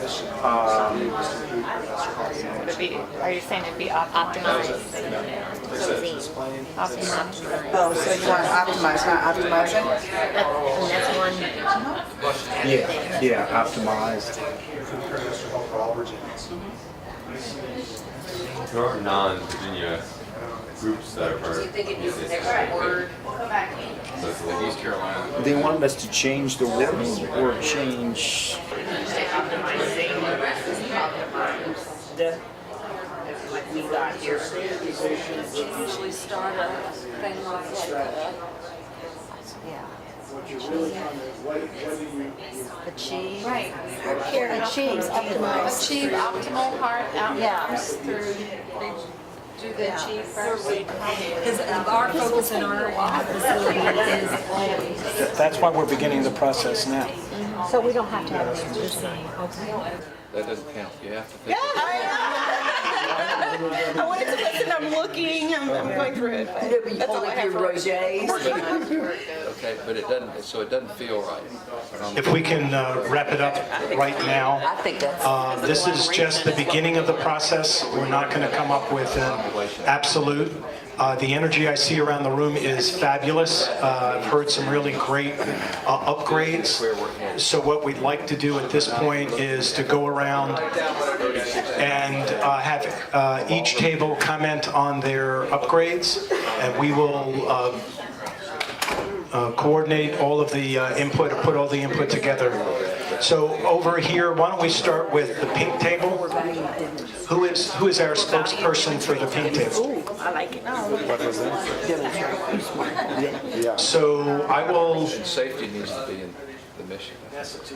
it be, are you saying it'd be optimized? Optimized. Oh, so you want to optimize, not optimizing? And that's one. Yeah, optimized. There are non-Virginia groups that are. Do you think it needs an extra word? So it's like East Carolina. They wanted us to change the wording or change. Like we got here. Usually start a thing like Achieve. Right. Achieve, optimize. Achieve optimal heart outcomes through, do the achieve first. Because our focus in our facility is That's why we're beginning the process now. So we don't have to have an existing, okay. That doesn't count. You have to think. I wanted to listen, I'm looking, I'm going through it. but that's all I have for Okay, but it doesn't, so it doesn't feel right. If we can wrap it up right now. I think that's. This is just the beginning of the process. We're not going to come up with an absolute. The energy I see around the room is fabulous. I've heard some really great upgrades. So what we'd like to do at this point is to go around and have each table comment on their upgrades, and we will coordinate all of the input, put all the input together. So over here, why don't we start with the pink table? Who is our spokesperson for the pink table? I like it. So I will. And safety needs to be in the mission.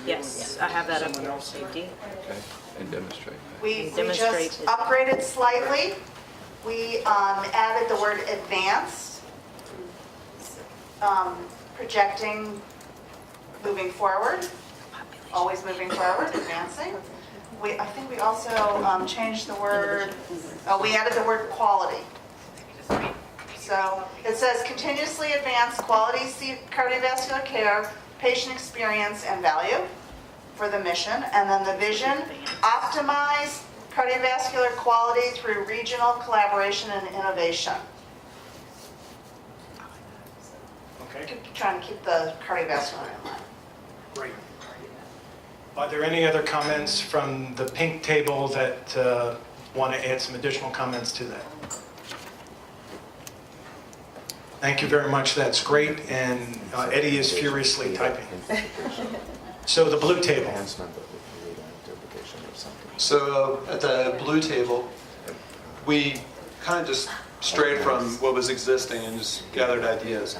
Yes, I have that up there, safety. Okay, and demonstrate. We Demonstrate just it. upgraded slightly. We added the word advance, projecting, moving forward, always moving forward, advancing. I think we also changed the word, we added the word quality. So it says continuously advance quality cardiovascular care, patient experience, and value for the mission. And then the vision, optimize cardiovascular quality through regional collaboration and innovation. Okay, Trying to keep the cardiovascular in mind. great. Are there any other comments from the pink table that want to add some additional comments to that? Thank you very much. That's great. And Eddie is furiously typing. So the blue table. So at the blue table, we kind of just strayed from what was existing and just gathered ideas.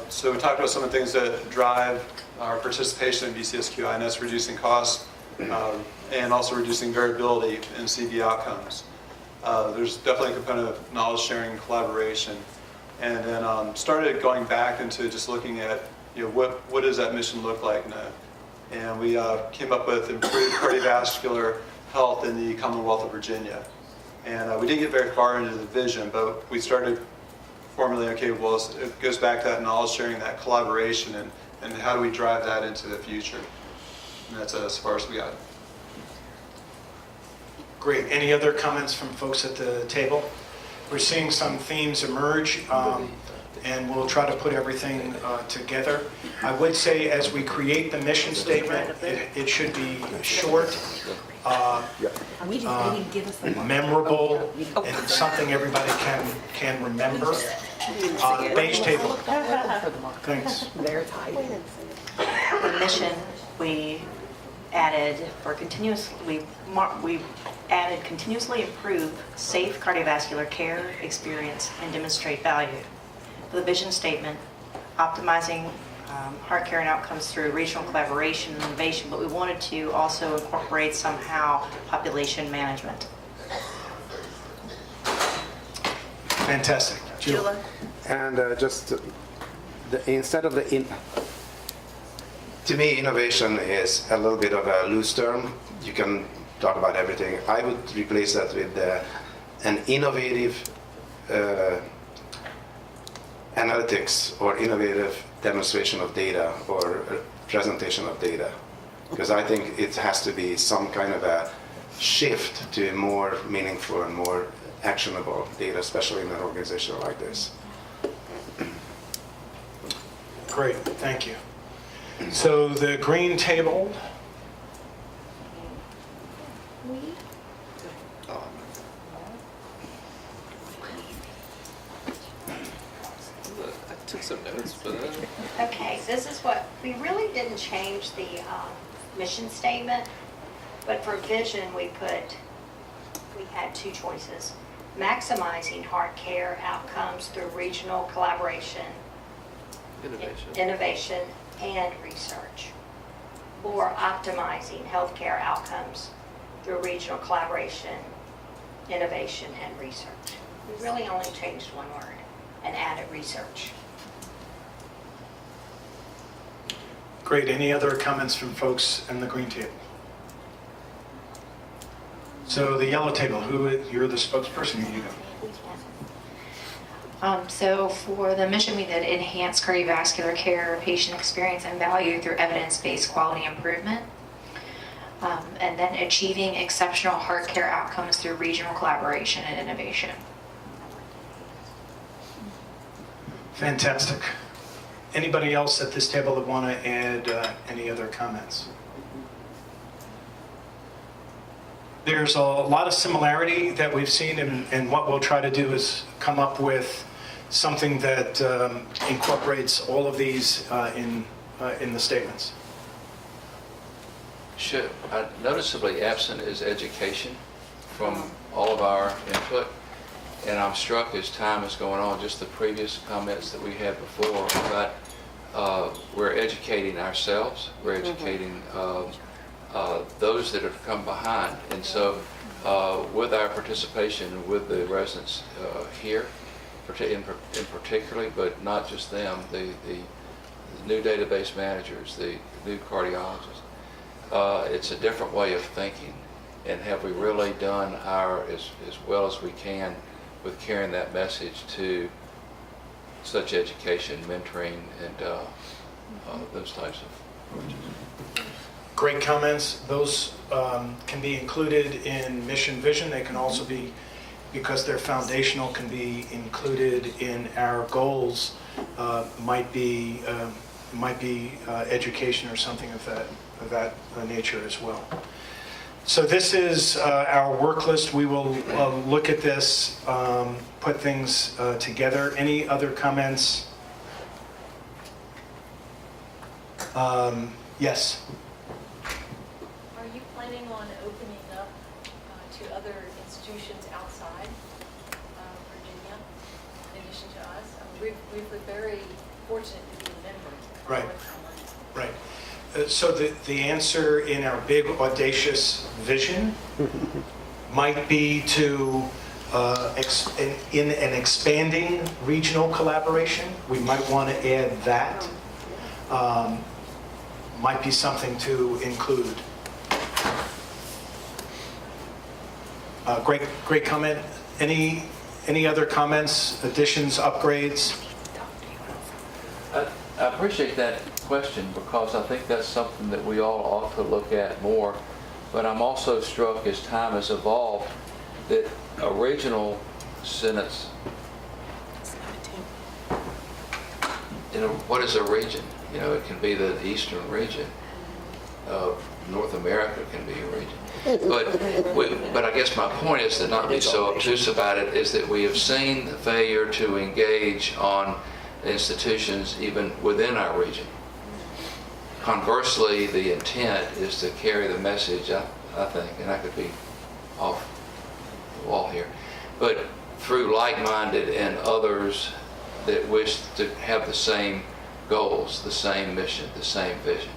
So we talked about some of the things that drive our participation in VCSQI, and that's reducing costs and also reducing variability in CV outcomes. There's definitely a component of knowledge sharing and collaboration. And then started going back into just looking at, what does that mission look like now? And we came up with improved cardiovascular health in the Commonwealth of Virginia. And we didn't get very far into the vision, but we started formulating, okay, well, it goes back to that knowledge sharing, that collaboration, and how do we drive that into the future? And that's as far as we got. Great. Any other comments from folks at the table? We're seeing some themes emerge. and we'll try to put everything together. I would say as we create the mission statement, it should be short, memorable, and something everybody can remember. Beige table. Thanks. The mission, we added we added continuously improve safe cardiovascular care, experience, and demonstrate value. For the vision statement, optimizing heart care and outcomes through regional collaboration and innovation, but we wanted to also incorporate somehow population management. Fantastic. Jill. And instead of to me, innovation is a little bit of a loose term. You can talk about everything. I would replace that with an innovative analytics or innovative demonstration of data or presentation of data. Because I think it has to be some kind of a shift to more meaningful and more actionable data, especially in an organization like this. Great, thank you. So the green table. I took some notes, but Okay, this is what, we really didn't change the mission statement, but for vision, we had two choices. Maximizing heart care outcomes through regional collaboration, innovation, and research. Or optimizing healthcare outcomes through regional collaboration, innovation, and research. We really only changed one word and added research. Great, any other comments from folks in the green table? So the yellow table, you're the spokesperson, you go. So for the mission, we did enhance cardiovascular care, patient experience, and value through evidence-based quality improvement. And then achieving exceptional heart care outcomes through regional collaboration and innovation. Fantastic. Anybody else at this table that want to add any other comments? There's a lot of similarity that we've seen, and what we'll try to do is come up with something that incorporates all of these in the statements. Sure. Noticeably absent is education from all of our input. And I'm struck as time is going on, just the previous comments that we had before about we're educating ourselves, we're educating those that have come behind. And so with our participation with the residents here, in particularly, but not just them, the new database managers, the new cardiologists, it's a different way of thinking. And have we really done as well as we can with carrying that message to such education, mentoring, and those types of approaches? Great comments. Those can be included in mission vision. They can also be, because they're foundational, can be included in our goals. Might be education or something of that nature as well. So this is our work list. We will look at this, put things together. Any other comments? Yes. Are you planning on opening up to other institutions outside Virginia, in addition to us? We've been very fortunate to be a member. Right. Right. So the answer in our big audacious vision might be to, in an expanding regional collaboration, we might want to add that. Might be something to include. Great comment. Any other comments, additions, upgrades? I appreciate that question because I think that's something that we all ought to look at more. But I'm also struck as time has evolved that a regional sentence what is a region? It can be the eastern region. North America can be a region. But I guess my point is to not be so obtuse about it, is that we have seen the failure to engage on institutions even within our region. Conversely, the intent is to carry the message, I think, and I could be off the wall here, but through like-minded and others that wish to have the same goals, the same mission, the same vision.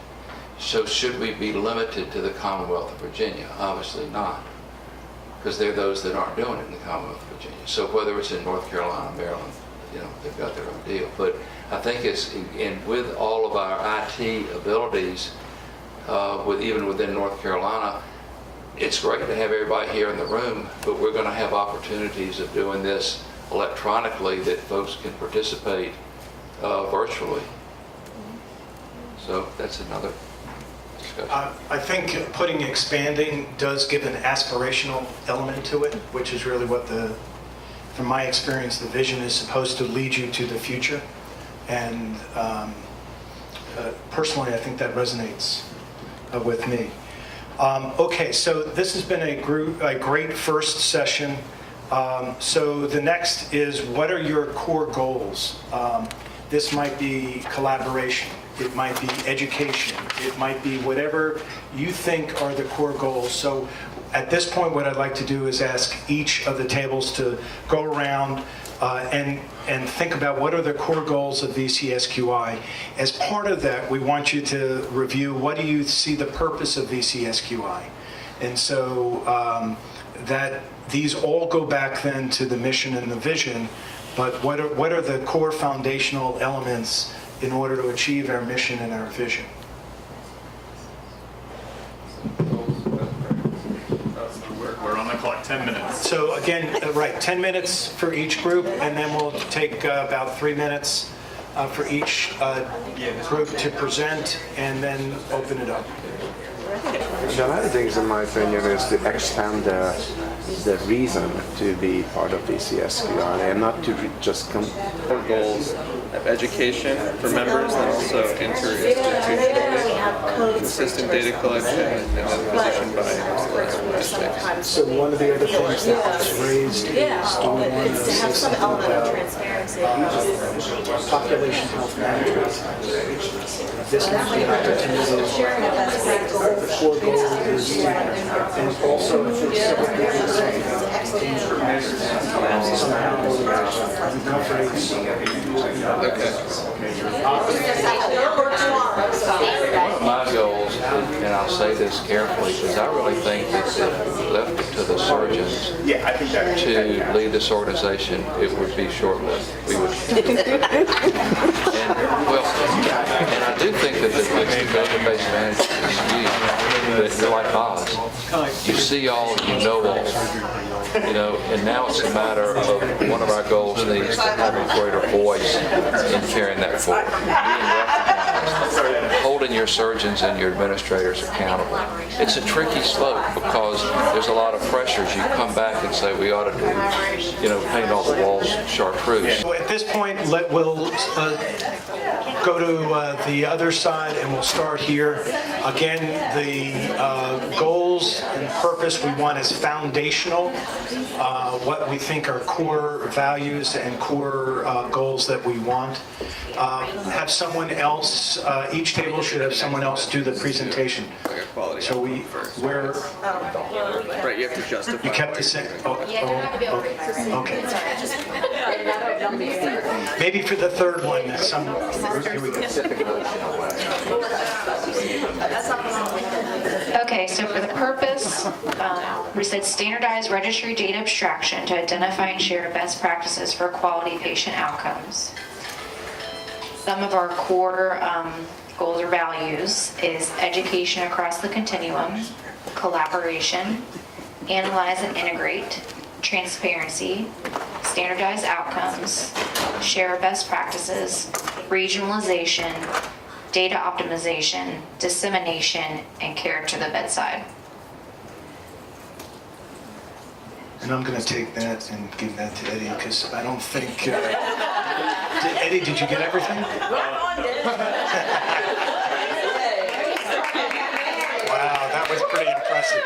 So should we be limited to the Commonwealth of Virginia? Obviously not, because there are those that aren't doing it in the Commonwealth of Virginia. So whether it's in North Carolina, Maryland, they've got their own deal. But I think it's, and with all of our IT abilities, even within North Carolina, it's great to have everybody here in the room, but we're going to have opportunities of doing this electronically that folks can participate virtually. So that's another discussion. I think putting expanding does give an aspirational element to it, which is really what from my experience, the vision is supposed to lead you to the future. And personally, I think that resonates with me. Okay, so this has been a great first session. So the next is, what are your core goals? This might be collaboration. It might be education. It might be whatever you think are the core goals. So at this point, what I'd like to do is ask each of the tables to go around and think about what are the core goals of VCSQI. As part of that, we want you to review, what do you see the purpose of VCSQI? And so these all go back then to the mission and the vision, but what are the core foundational elements in order to achieve our mission and our vision? We're on the clock, 10 minutes. So again, right, 10 minutes for each group, and then we'll take about 3 minutes for each group to present, and then open it up. The other things, in my opinion, is to expand the reason to be part of VCSQI and not to just come. Our goals of education for members and also inter-institutional consistent data collection and then positioned by So one of the other things that was raised is to have some element of transparency. Population health management. This might be an opportunity. The core goal is, and also I think several people say, somehow incorporates. One of my goals, and I'll say this carefully, because I really think that if we left it to the surgeons to lead this organization, it would be short-lived. We would. And I do think that the database management is huge. That you're like Oz. You see all, you know all. And now it's a matter of one of our goals needs to have a greater voice in carrying that forward. Being recognized, holding your surgeons and your administrators accountable. It's a tricky slope because there's a lot of pressures. You come back and say we ought to do, paint all the walls chartreuse. So at this point, we'll go to the other side and we'll start here. Again, the goals and purpose we want is foundational. What we think are core values and core goals that we want. Have someone else, each table should have someone else do the presentation. So we're... Right, you have to justify. You kept the same, okay. Maybe for the third one, here we go. Okay, so for the purpose, we said standardized registry data abstraction to identify and share best practices for quality patient outcomes. Some of our core goals or values is education across the continuum, collaboration, analyze and integrate, transparency, standardized outcomes, share best practices, regionalization, data optimization, dissemination, and care to the bedside. And I'm going to take that and give that to Eddie because I don't think... Eddie, did you get everything? Wow, that was pretty impressive.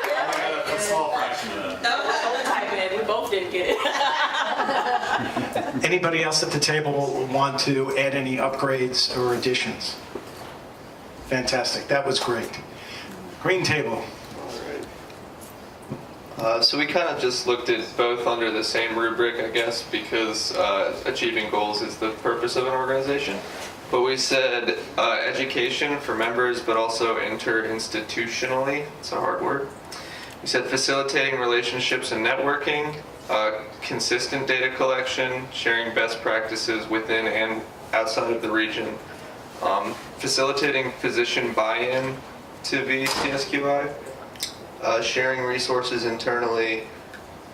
A small fraction of that. We both didn't get it. Anybody else at the table want to add any upgrades or additions? Fantastic, that was great. Green table. So we kind of just looked at both under the same rubric, I guess, because achieving goals is the purpose of an organization. But we said education for members, but also interinstitutionally. It's a hard word. We said facilitating relationships and networking, consistent data collection, sharing best practices within and outside of the region, facilitating physician buy-in to VCSQI, sharing resources internally,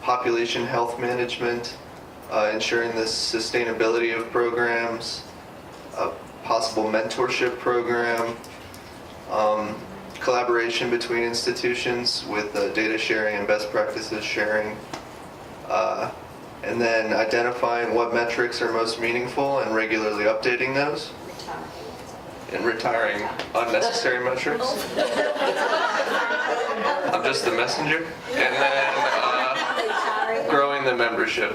population health management, ensuring the sustainability of programs, a possible mentorship program, collaboration between institutions with data sharing and best practices sharing, and then identifying what metrics are most meaningful and regularly updating those, and retiring unnecessary metrics. I'm just the messenger. And then growing the membership.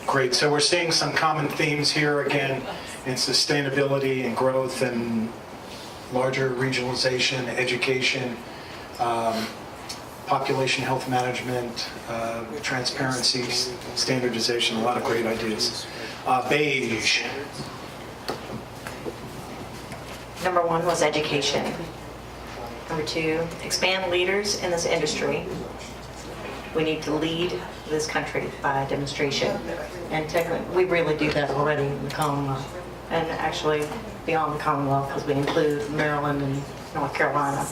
Great, so we're seeing some common themes here again in sustainability and growth and larger regionalization, education, population health management, transparency, standardization, a lot of great ideas. Beige. Number 1 was education. Number 2, expand leaders in this industry. We need to lead this country by demonstration. And technically, we really do that already in the Commonwealth. And actually beyond the Commonwealth, because we include Maryland and North Carolina.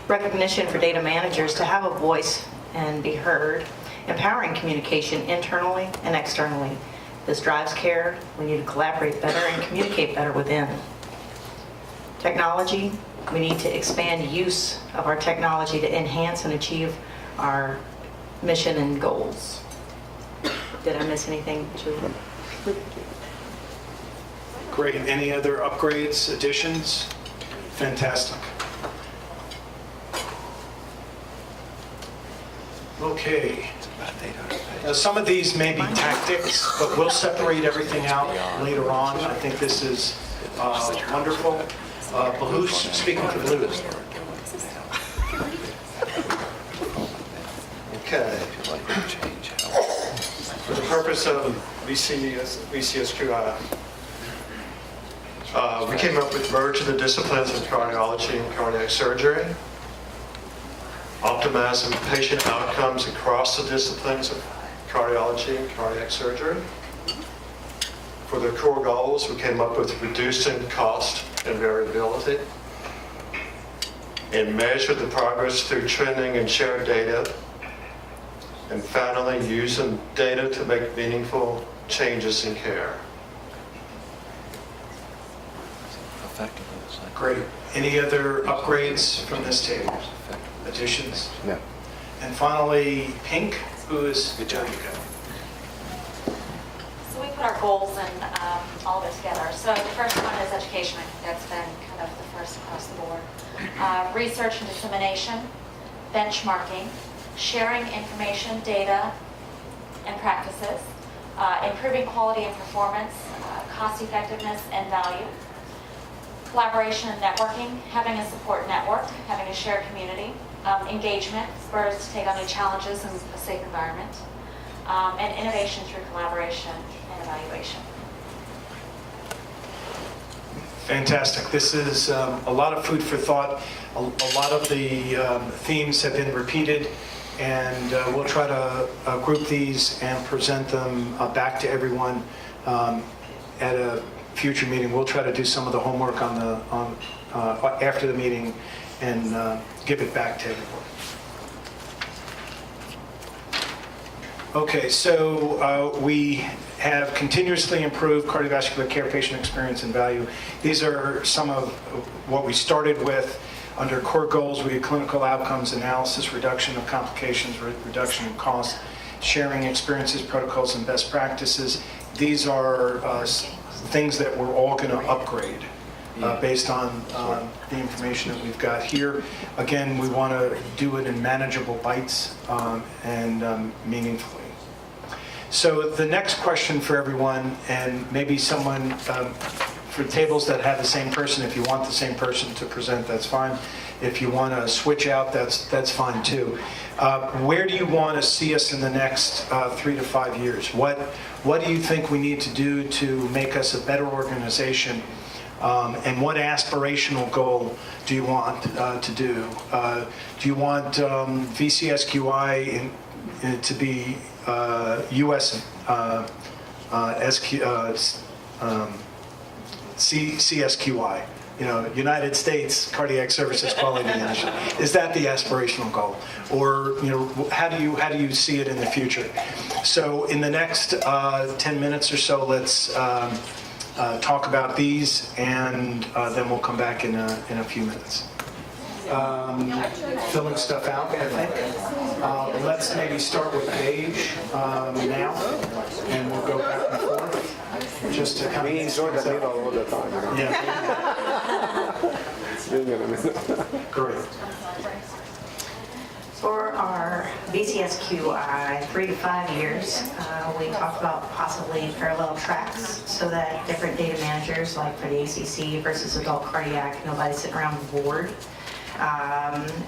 Recognition for data managers to have a voice and be heard. Empowering communication internally and externally. This drives care. We need to collaborate better and communicate better within. Technology, we need to expand use of our technology to enhance and achieve our mission and goals. Did I miss anything, Julie? Great. Any other upgrades, additions? Fantastic. Okay. Now, some of these may be tactics, but we'll separate everything out later on. I think this is wonderful. Belush, speaking for Belush. Okay. For the purpose of VCSQI, we came up with merge the disciplines of cardiology and cardiac surgery, optimizing patient outcomes across the disciplines of cardiology and cardiac surgery. For the core goals, we came up with reducing cost and variability, and measure the progress through trending and shared data, and finally, using data to make meaningful changes in care. Great. Any other upgrades from this table? Additions? No. And finally, Pink, who is... So we put our goals and all this together. So the first one is education. I think that's been kind of the first across the board. Research and dissemination, benchmarking, sharing information, data, and practices, improving quality and performance, cost effectiveness and value, collaboration and networking, having a support network, having a shared community, engagement, spurs to take on new challenges in a safe environment, and innovation through collaboration and evaluation. Fantastic. This is a lot of food for thought. A lot of the themes have been repeated, and we'll try to group these and present them back to everyone at a future meeting. We'll try to do some of the homework after the meeting and give it back to everyone. Okay, so we have continuously improved cardiovascular care patient experience and value. These are some of what we started with. Under core goals, we had clinical outcomes analysis, reduction of complications, reduction in cost, sharing experiences, protocols, and best practices. These are things that we're all going to upgrade based on the information that we've got here. Again, we want to do it in manageable bites and meaningfully. So the next question for everyone, and maybe someone for tables that have the same person, if you want the same person to present, that's fine. If you want to switch out, that's fine too. Where do you want to see us in the next 3 to 5 years? What do you think we need to do to make us a better organization? And what aspirational goal do you want to do? Do you want VCSQI to be US CSQI? United States Cardiac Services Quality Initiative. Is that the aspirational goal? Or, how do you see it in the future? So in the next 10 minutes or so, let's talk about these, and then we'll come back in a few minutes. Filling stuff out, I think. Let's maybe start with Paige now, and we'll go back and forth. Just to kind of enjoy the middle all the time. Yeah. Great. For our VCSQI 3 to 5 years, we talked about possibly parallel tracks so that different data managers, like for the ACC versus adult cardiac, nobody sitting around the board,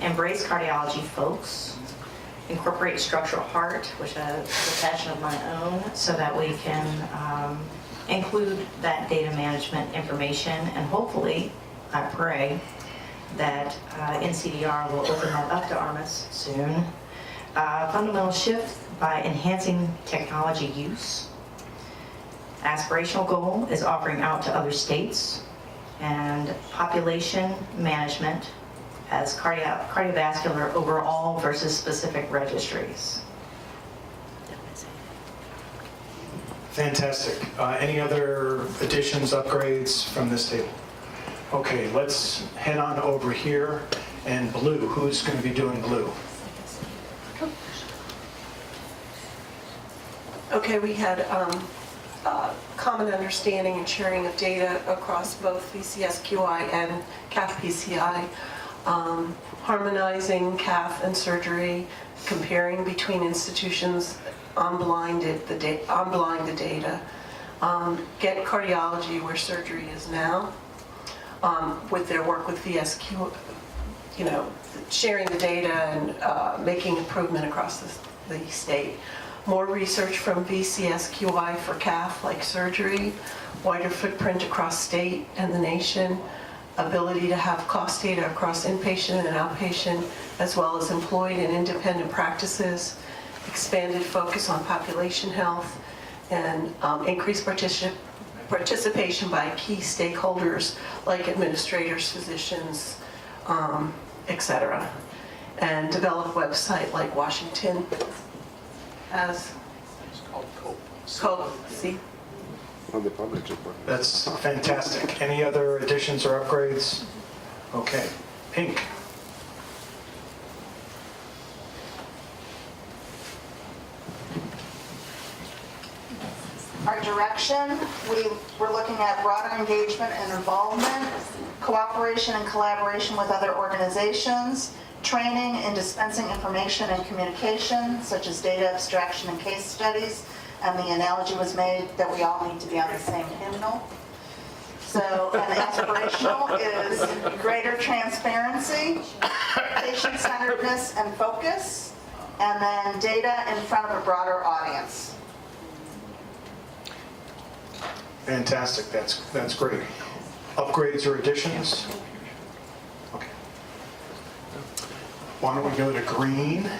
embrace cardiology folks, incorporate structural heart, which is a passion of my own, so that we can include that data management information, and hopefully, I pray, that NCDR will open that up to ARMIS soon. Fundamental shift by enhancing technology use. Aspirational goal is offering out to other states, and population management as cardiovascular overall versus specific registries. Fantastic. Any other additions, upgrades from this table? Okay, let's head on over here. And blue, who's going to be doing blue? Okay, we had common understanding and sharing of data across both VCSQI and CathPCI, harmonizing cath and surgery, comparing between institutions, unblind the data, get cardiology where surgery is now, with their work with VSQ, sharing the data and making improvement across the state. More research from VCSQI for cath, like surgery, wider footprint across state and the nation, ability to have cost data across inpatient and outpatient, as well as employed and independent practices, expanded focus on population health, and increased participation by key stakeholders like administrators, physicians, etc. And develop website like Washington has. It's called COPE, see? On the public report. That's fantastic. Any other additions or upgrades? Okay, pink. Our direction, we're looking at broader engagement and involvement, cooperation and collaboration with other organizations, training in dispensing information and communication, such as data abstraction and case studies, and the analogy was made that we all need to be on the same hymnal. So an aspirational is greater transparency, patient-centeredness and focus, and then data in front of a broader audience. Fantastic, that's great. Upgrades or additions? Okay. Why don't we go to green?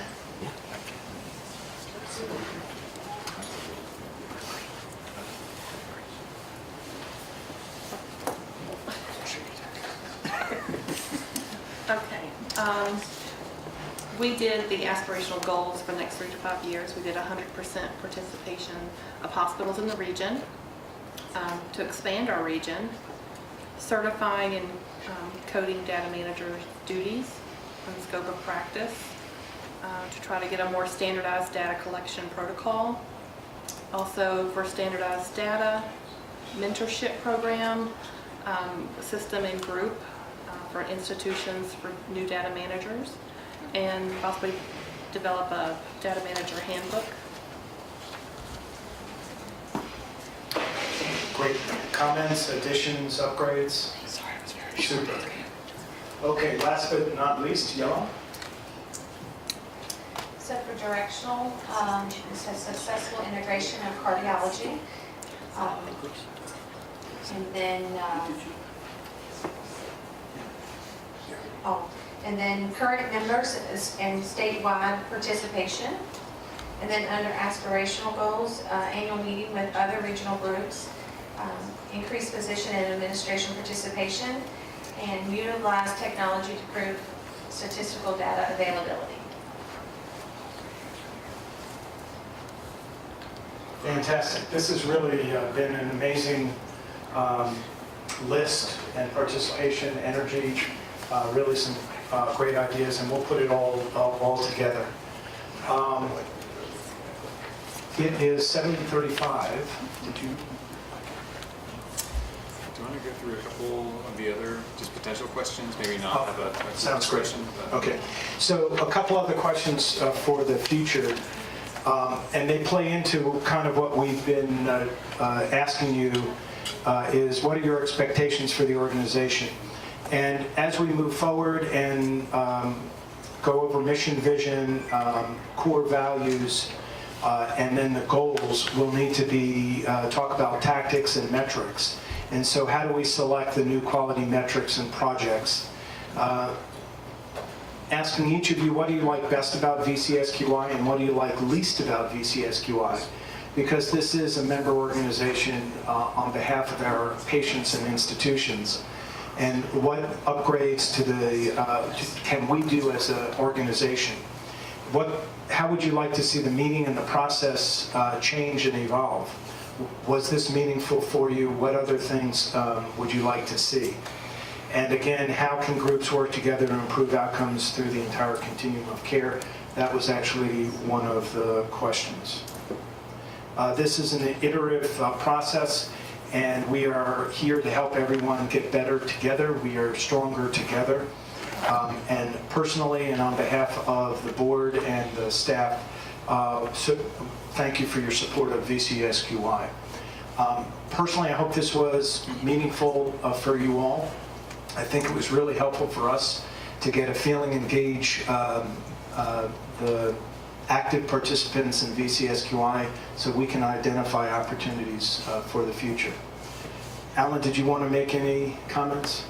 Okay. We did the aspirational goals for the next 3 to 5 years. We did 100% participation of hospitals in the region to expand our region, certifying and coding data manager duties and scope of practice, to try to get a more standardized data collection protocol. Also for standardized data, mentorship program, system and group for institutions for new data managers, and possibly develop a data manager handbook. Great. Comments, additions, upgrades? Super. Okay, last but not least, yellow. So for directional, it says successful integration of cardiology. And then current members and statewide participation. And then under aspirational goals, annual meeting with other regional groups, increased physician and administration participation, and utilize technology to prove statistical data availability. Fantastic. This has really been an amazing list and participation, energy, really some great ideas, and we'll put it all together. It is 7:35. Did you? Do you want to go through a couple of the other just potential questions? Maybe not have a Sounds great. question. Okay. So a couple other questions for the future, and they play into kind of what we've been asking you, is what are your expectations for the organization? And as we move forward and go over mission, vision, core values, and then the goals, we'll need to talk about tactics and metrics. And so how do we select the new quality metrics and projects? Asking each of you, what do you like best about VCSQI and what do you like least about VCSQI? Because this is a member organization on behalf of our patients and institutions. And what upgrades can we do as an organization? How would you like to see the meeting and the process change and evolve? Was this meaningful for you? What other things would you like to see? And again, how can groups work together to improve outcomes through the entire continuum of care? That was actually one of the questions. This is an iterative process, and we are here to help everyone get better together. We are stronger together. And personally and on behalf of the board and the staff, so thank you for your support of VCSQI. Personally, I hope this was meaningful for you all. I think it was really helpful for us to get a feeling and gauge the active participants in VCSQI so we can identify opportunities for the future. Alan, did you want to make any comments?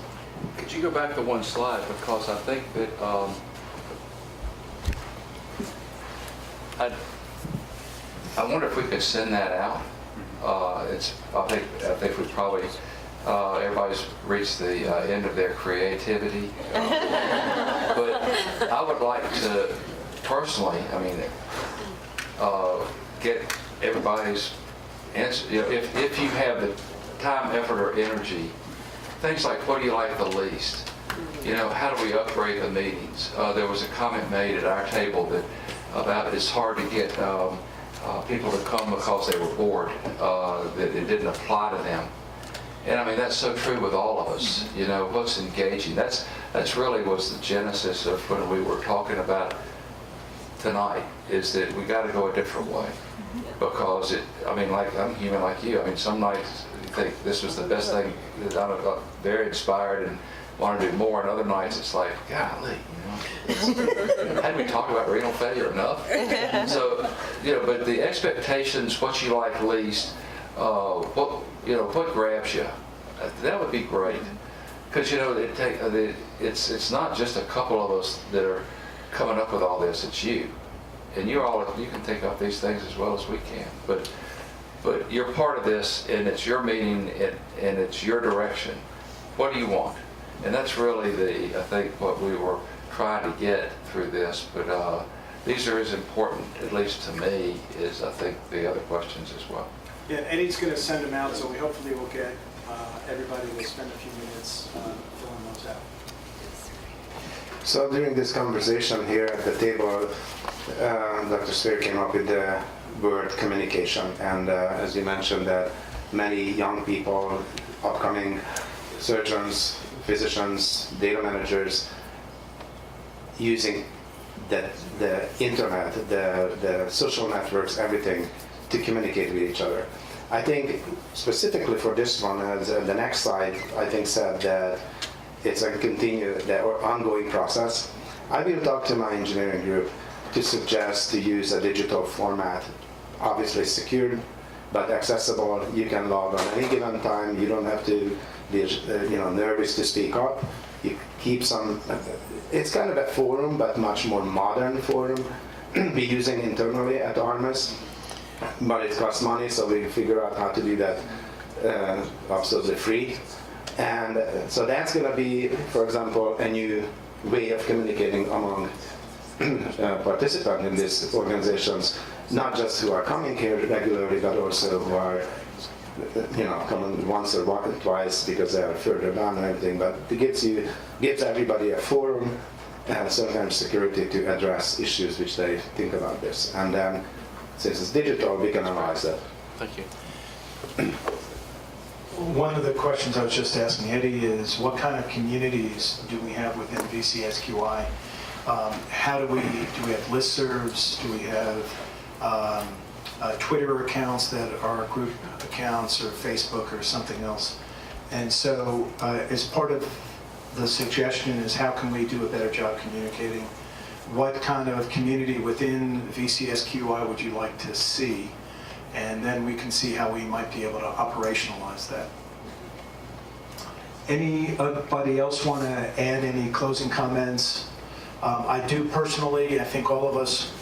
Could you go back to one slide, because I think that I wonder if we could send that out. I think we probably everybody's reached the end of their creativity, but I would like to personally, get everybody's answer. If you have the time, effort, or energy. Things like, what do you like the least? How do we upgrade the meetings? There was a comment made at our table about it's hard to get people to come because they were bored, that it didn't apply to them. And that's so true with all of us. What's engaging? That's really was the genesis of when we were talking about tonight, is that we got to go a different way. Because I'm human like you. Some nights you think this was the best thing, that I'm very inspired and want to do more, and other nights it's like, golly, hadn't we talked about renal failure enough? So, but the expectations, what you like least, what grabs you, that would be great. Because it's not just a couple of us that are coming up with all this, it's you. And you can think up these things as well as we can. But you're part of this, and it's your meeting, and it's your direction. What do you want? And that's really I think what we were trying to get through this. But these are as important, at least to me, as I think the other questions as well. Yeah, Eddie's going to send them out, so we hopefully will get everybody to spend a few minutes filling those out. So during this conversation here at the table, Dr. Spear came up with the word communication, and as you mentioned that many young people, upcoming surgeons, physicians, data managers, using the internet, the social networks, everything to communicate with each other. I think specifically for this one, as the next slide, I think said that it's a continued or ongoing process. I will talk to my engineering group to suggest to use a digital format, obviously secured, but accessible. You can log on any given time. You don't have to be nervous to speak up. You keep some, it's kind of a forum, but much more modern forum we're using internally at ARMIS, but it costs money, so we figure out how to do that absolutely free. And so that's going to be, for example, a new way of communicating among participants in these organizations, not just who are coming here regularly, but also who are coming once or twice because they are further down and everything. But it gives everybody a forum and sometimes security to address issues which they think about this. And then, since it's digital, we can analyze that. Thank you. One of the questions I was just asking Eddie is, what kind of communities do we have within VCSQI? How do we have listservs? Do we have Twitter accounts that are group accounts, or Facebook or something else? And so as part of the suggestion is, how can we do a better job communicating? What kind of community within VCSQI would you like to see? And then we can see how we might be able to operationalize that. Anybody else want to add any closing comments? I do personally, I think all of us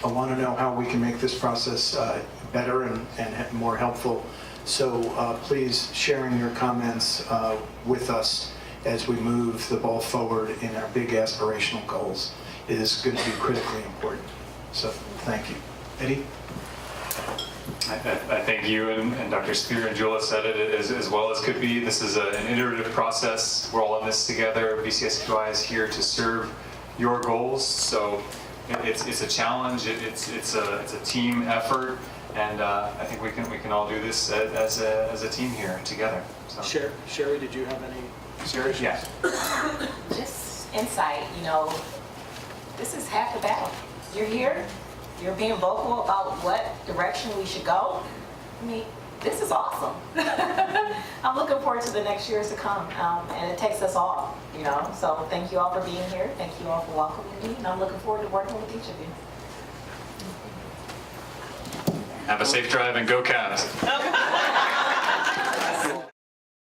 want to know how we can make this process better and more helpful. So please sharing your comments with us as we move the ball forward in our big aspirational goals is going to be critically important. So thank you. Eddie? I thank you and Dr. Spear and Julia said it as well as could be. This is an iterative process. We're all in this together. VCSQI is here to serve your goals. So it's a challenge. It's a team effort, and I think we can all do this as a team here together. So. Sherry, did you have any? Sherry, yeah. Just insight. This is half the battle. You're here. You're being vocal about what direction we should go. I mean, this is awesome. I'm looking forward to the next years to come, and it takes us all, So thank you all for being here. Thank you all for welcoming me, and I'm looking forward to working with each of you. Have a safe drive and go Cavs.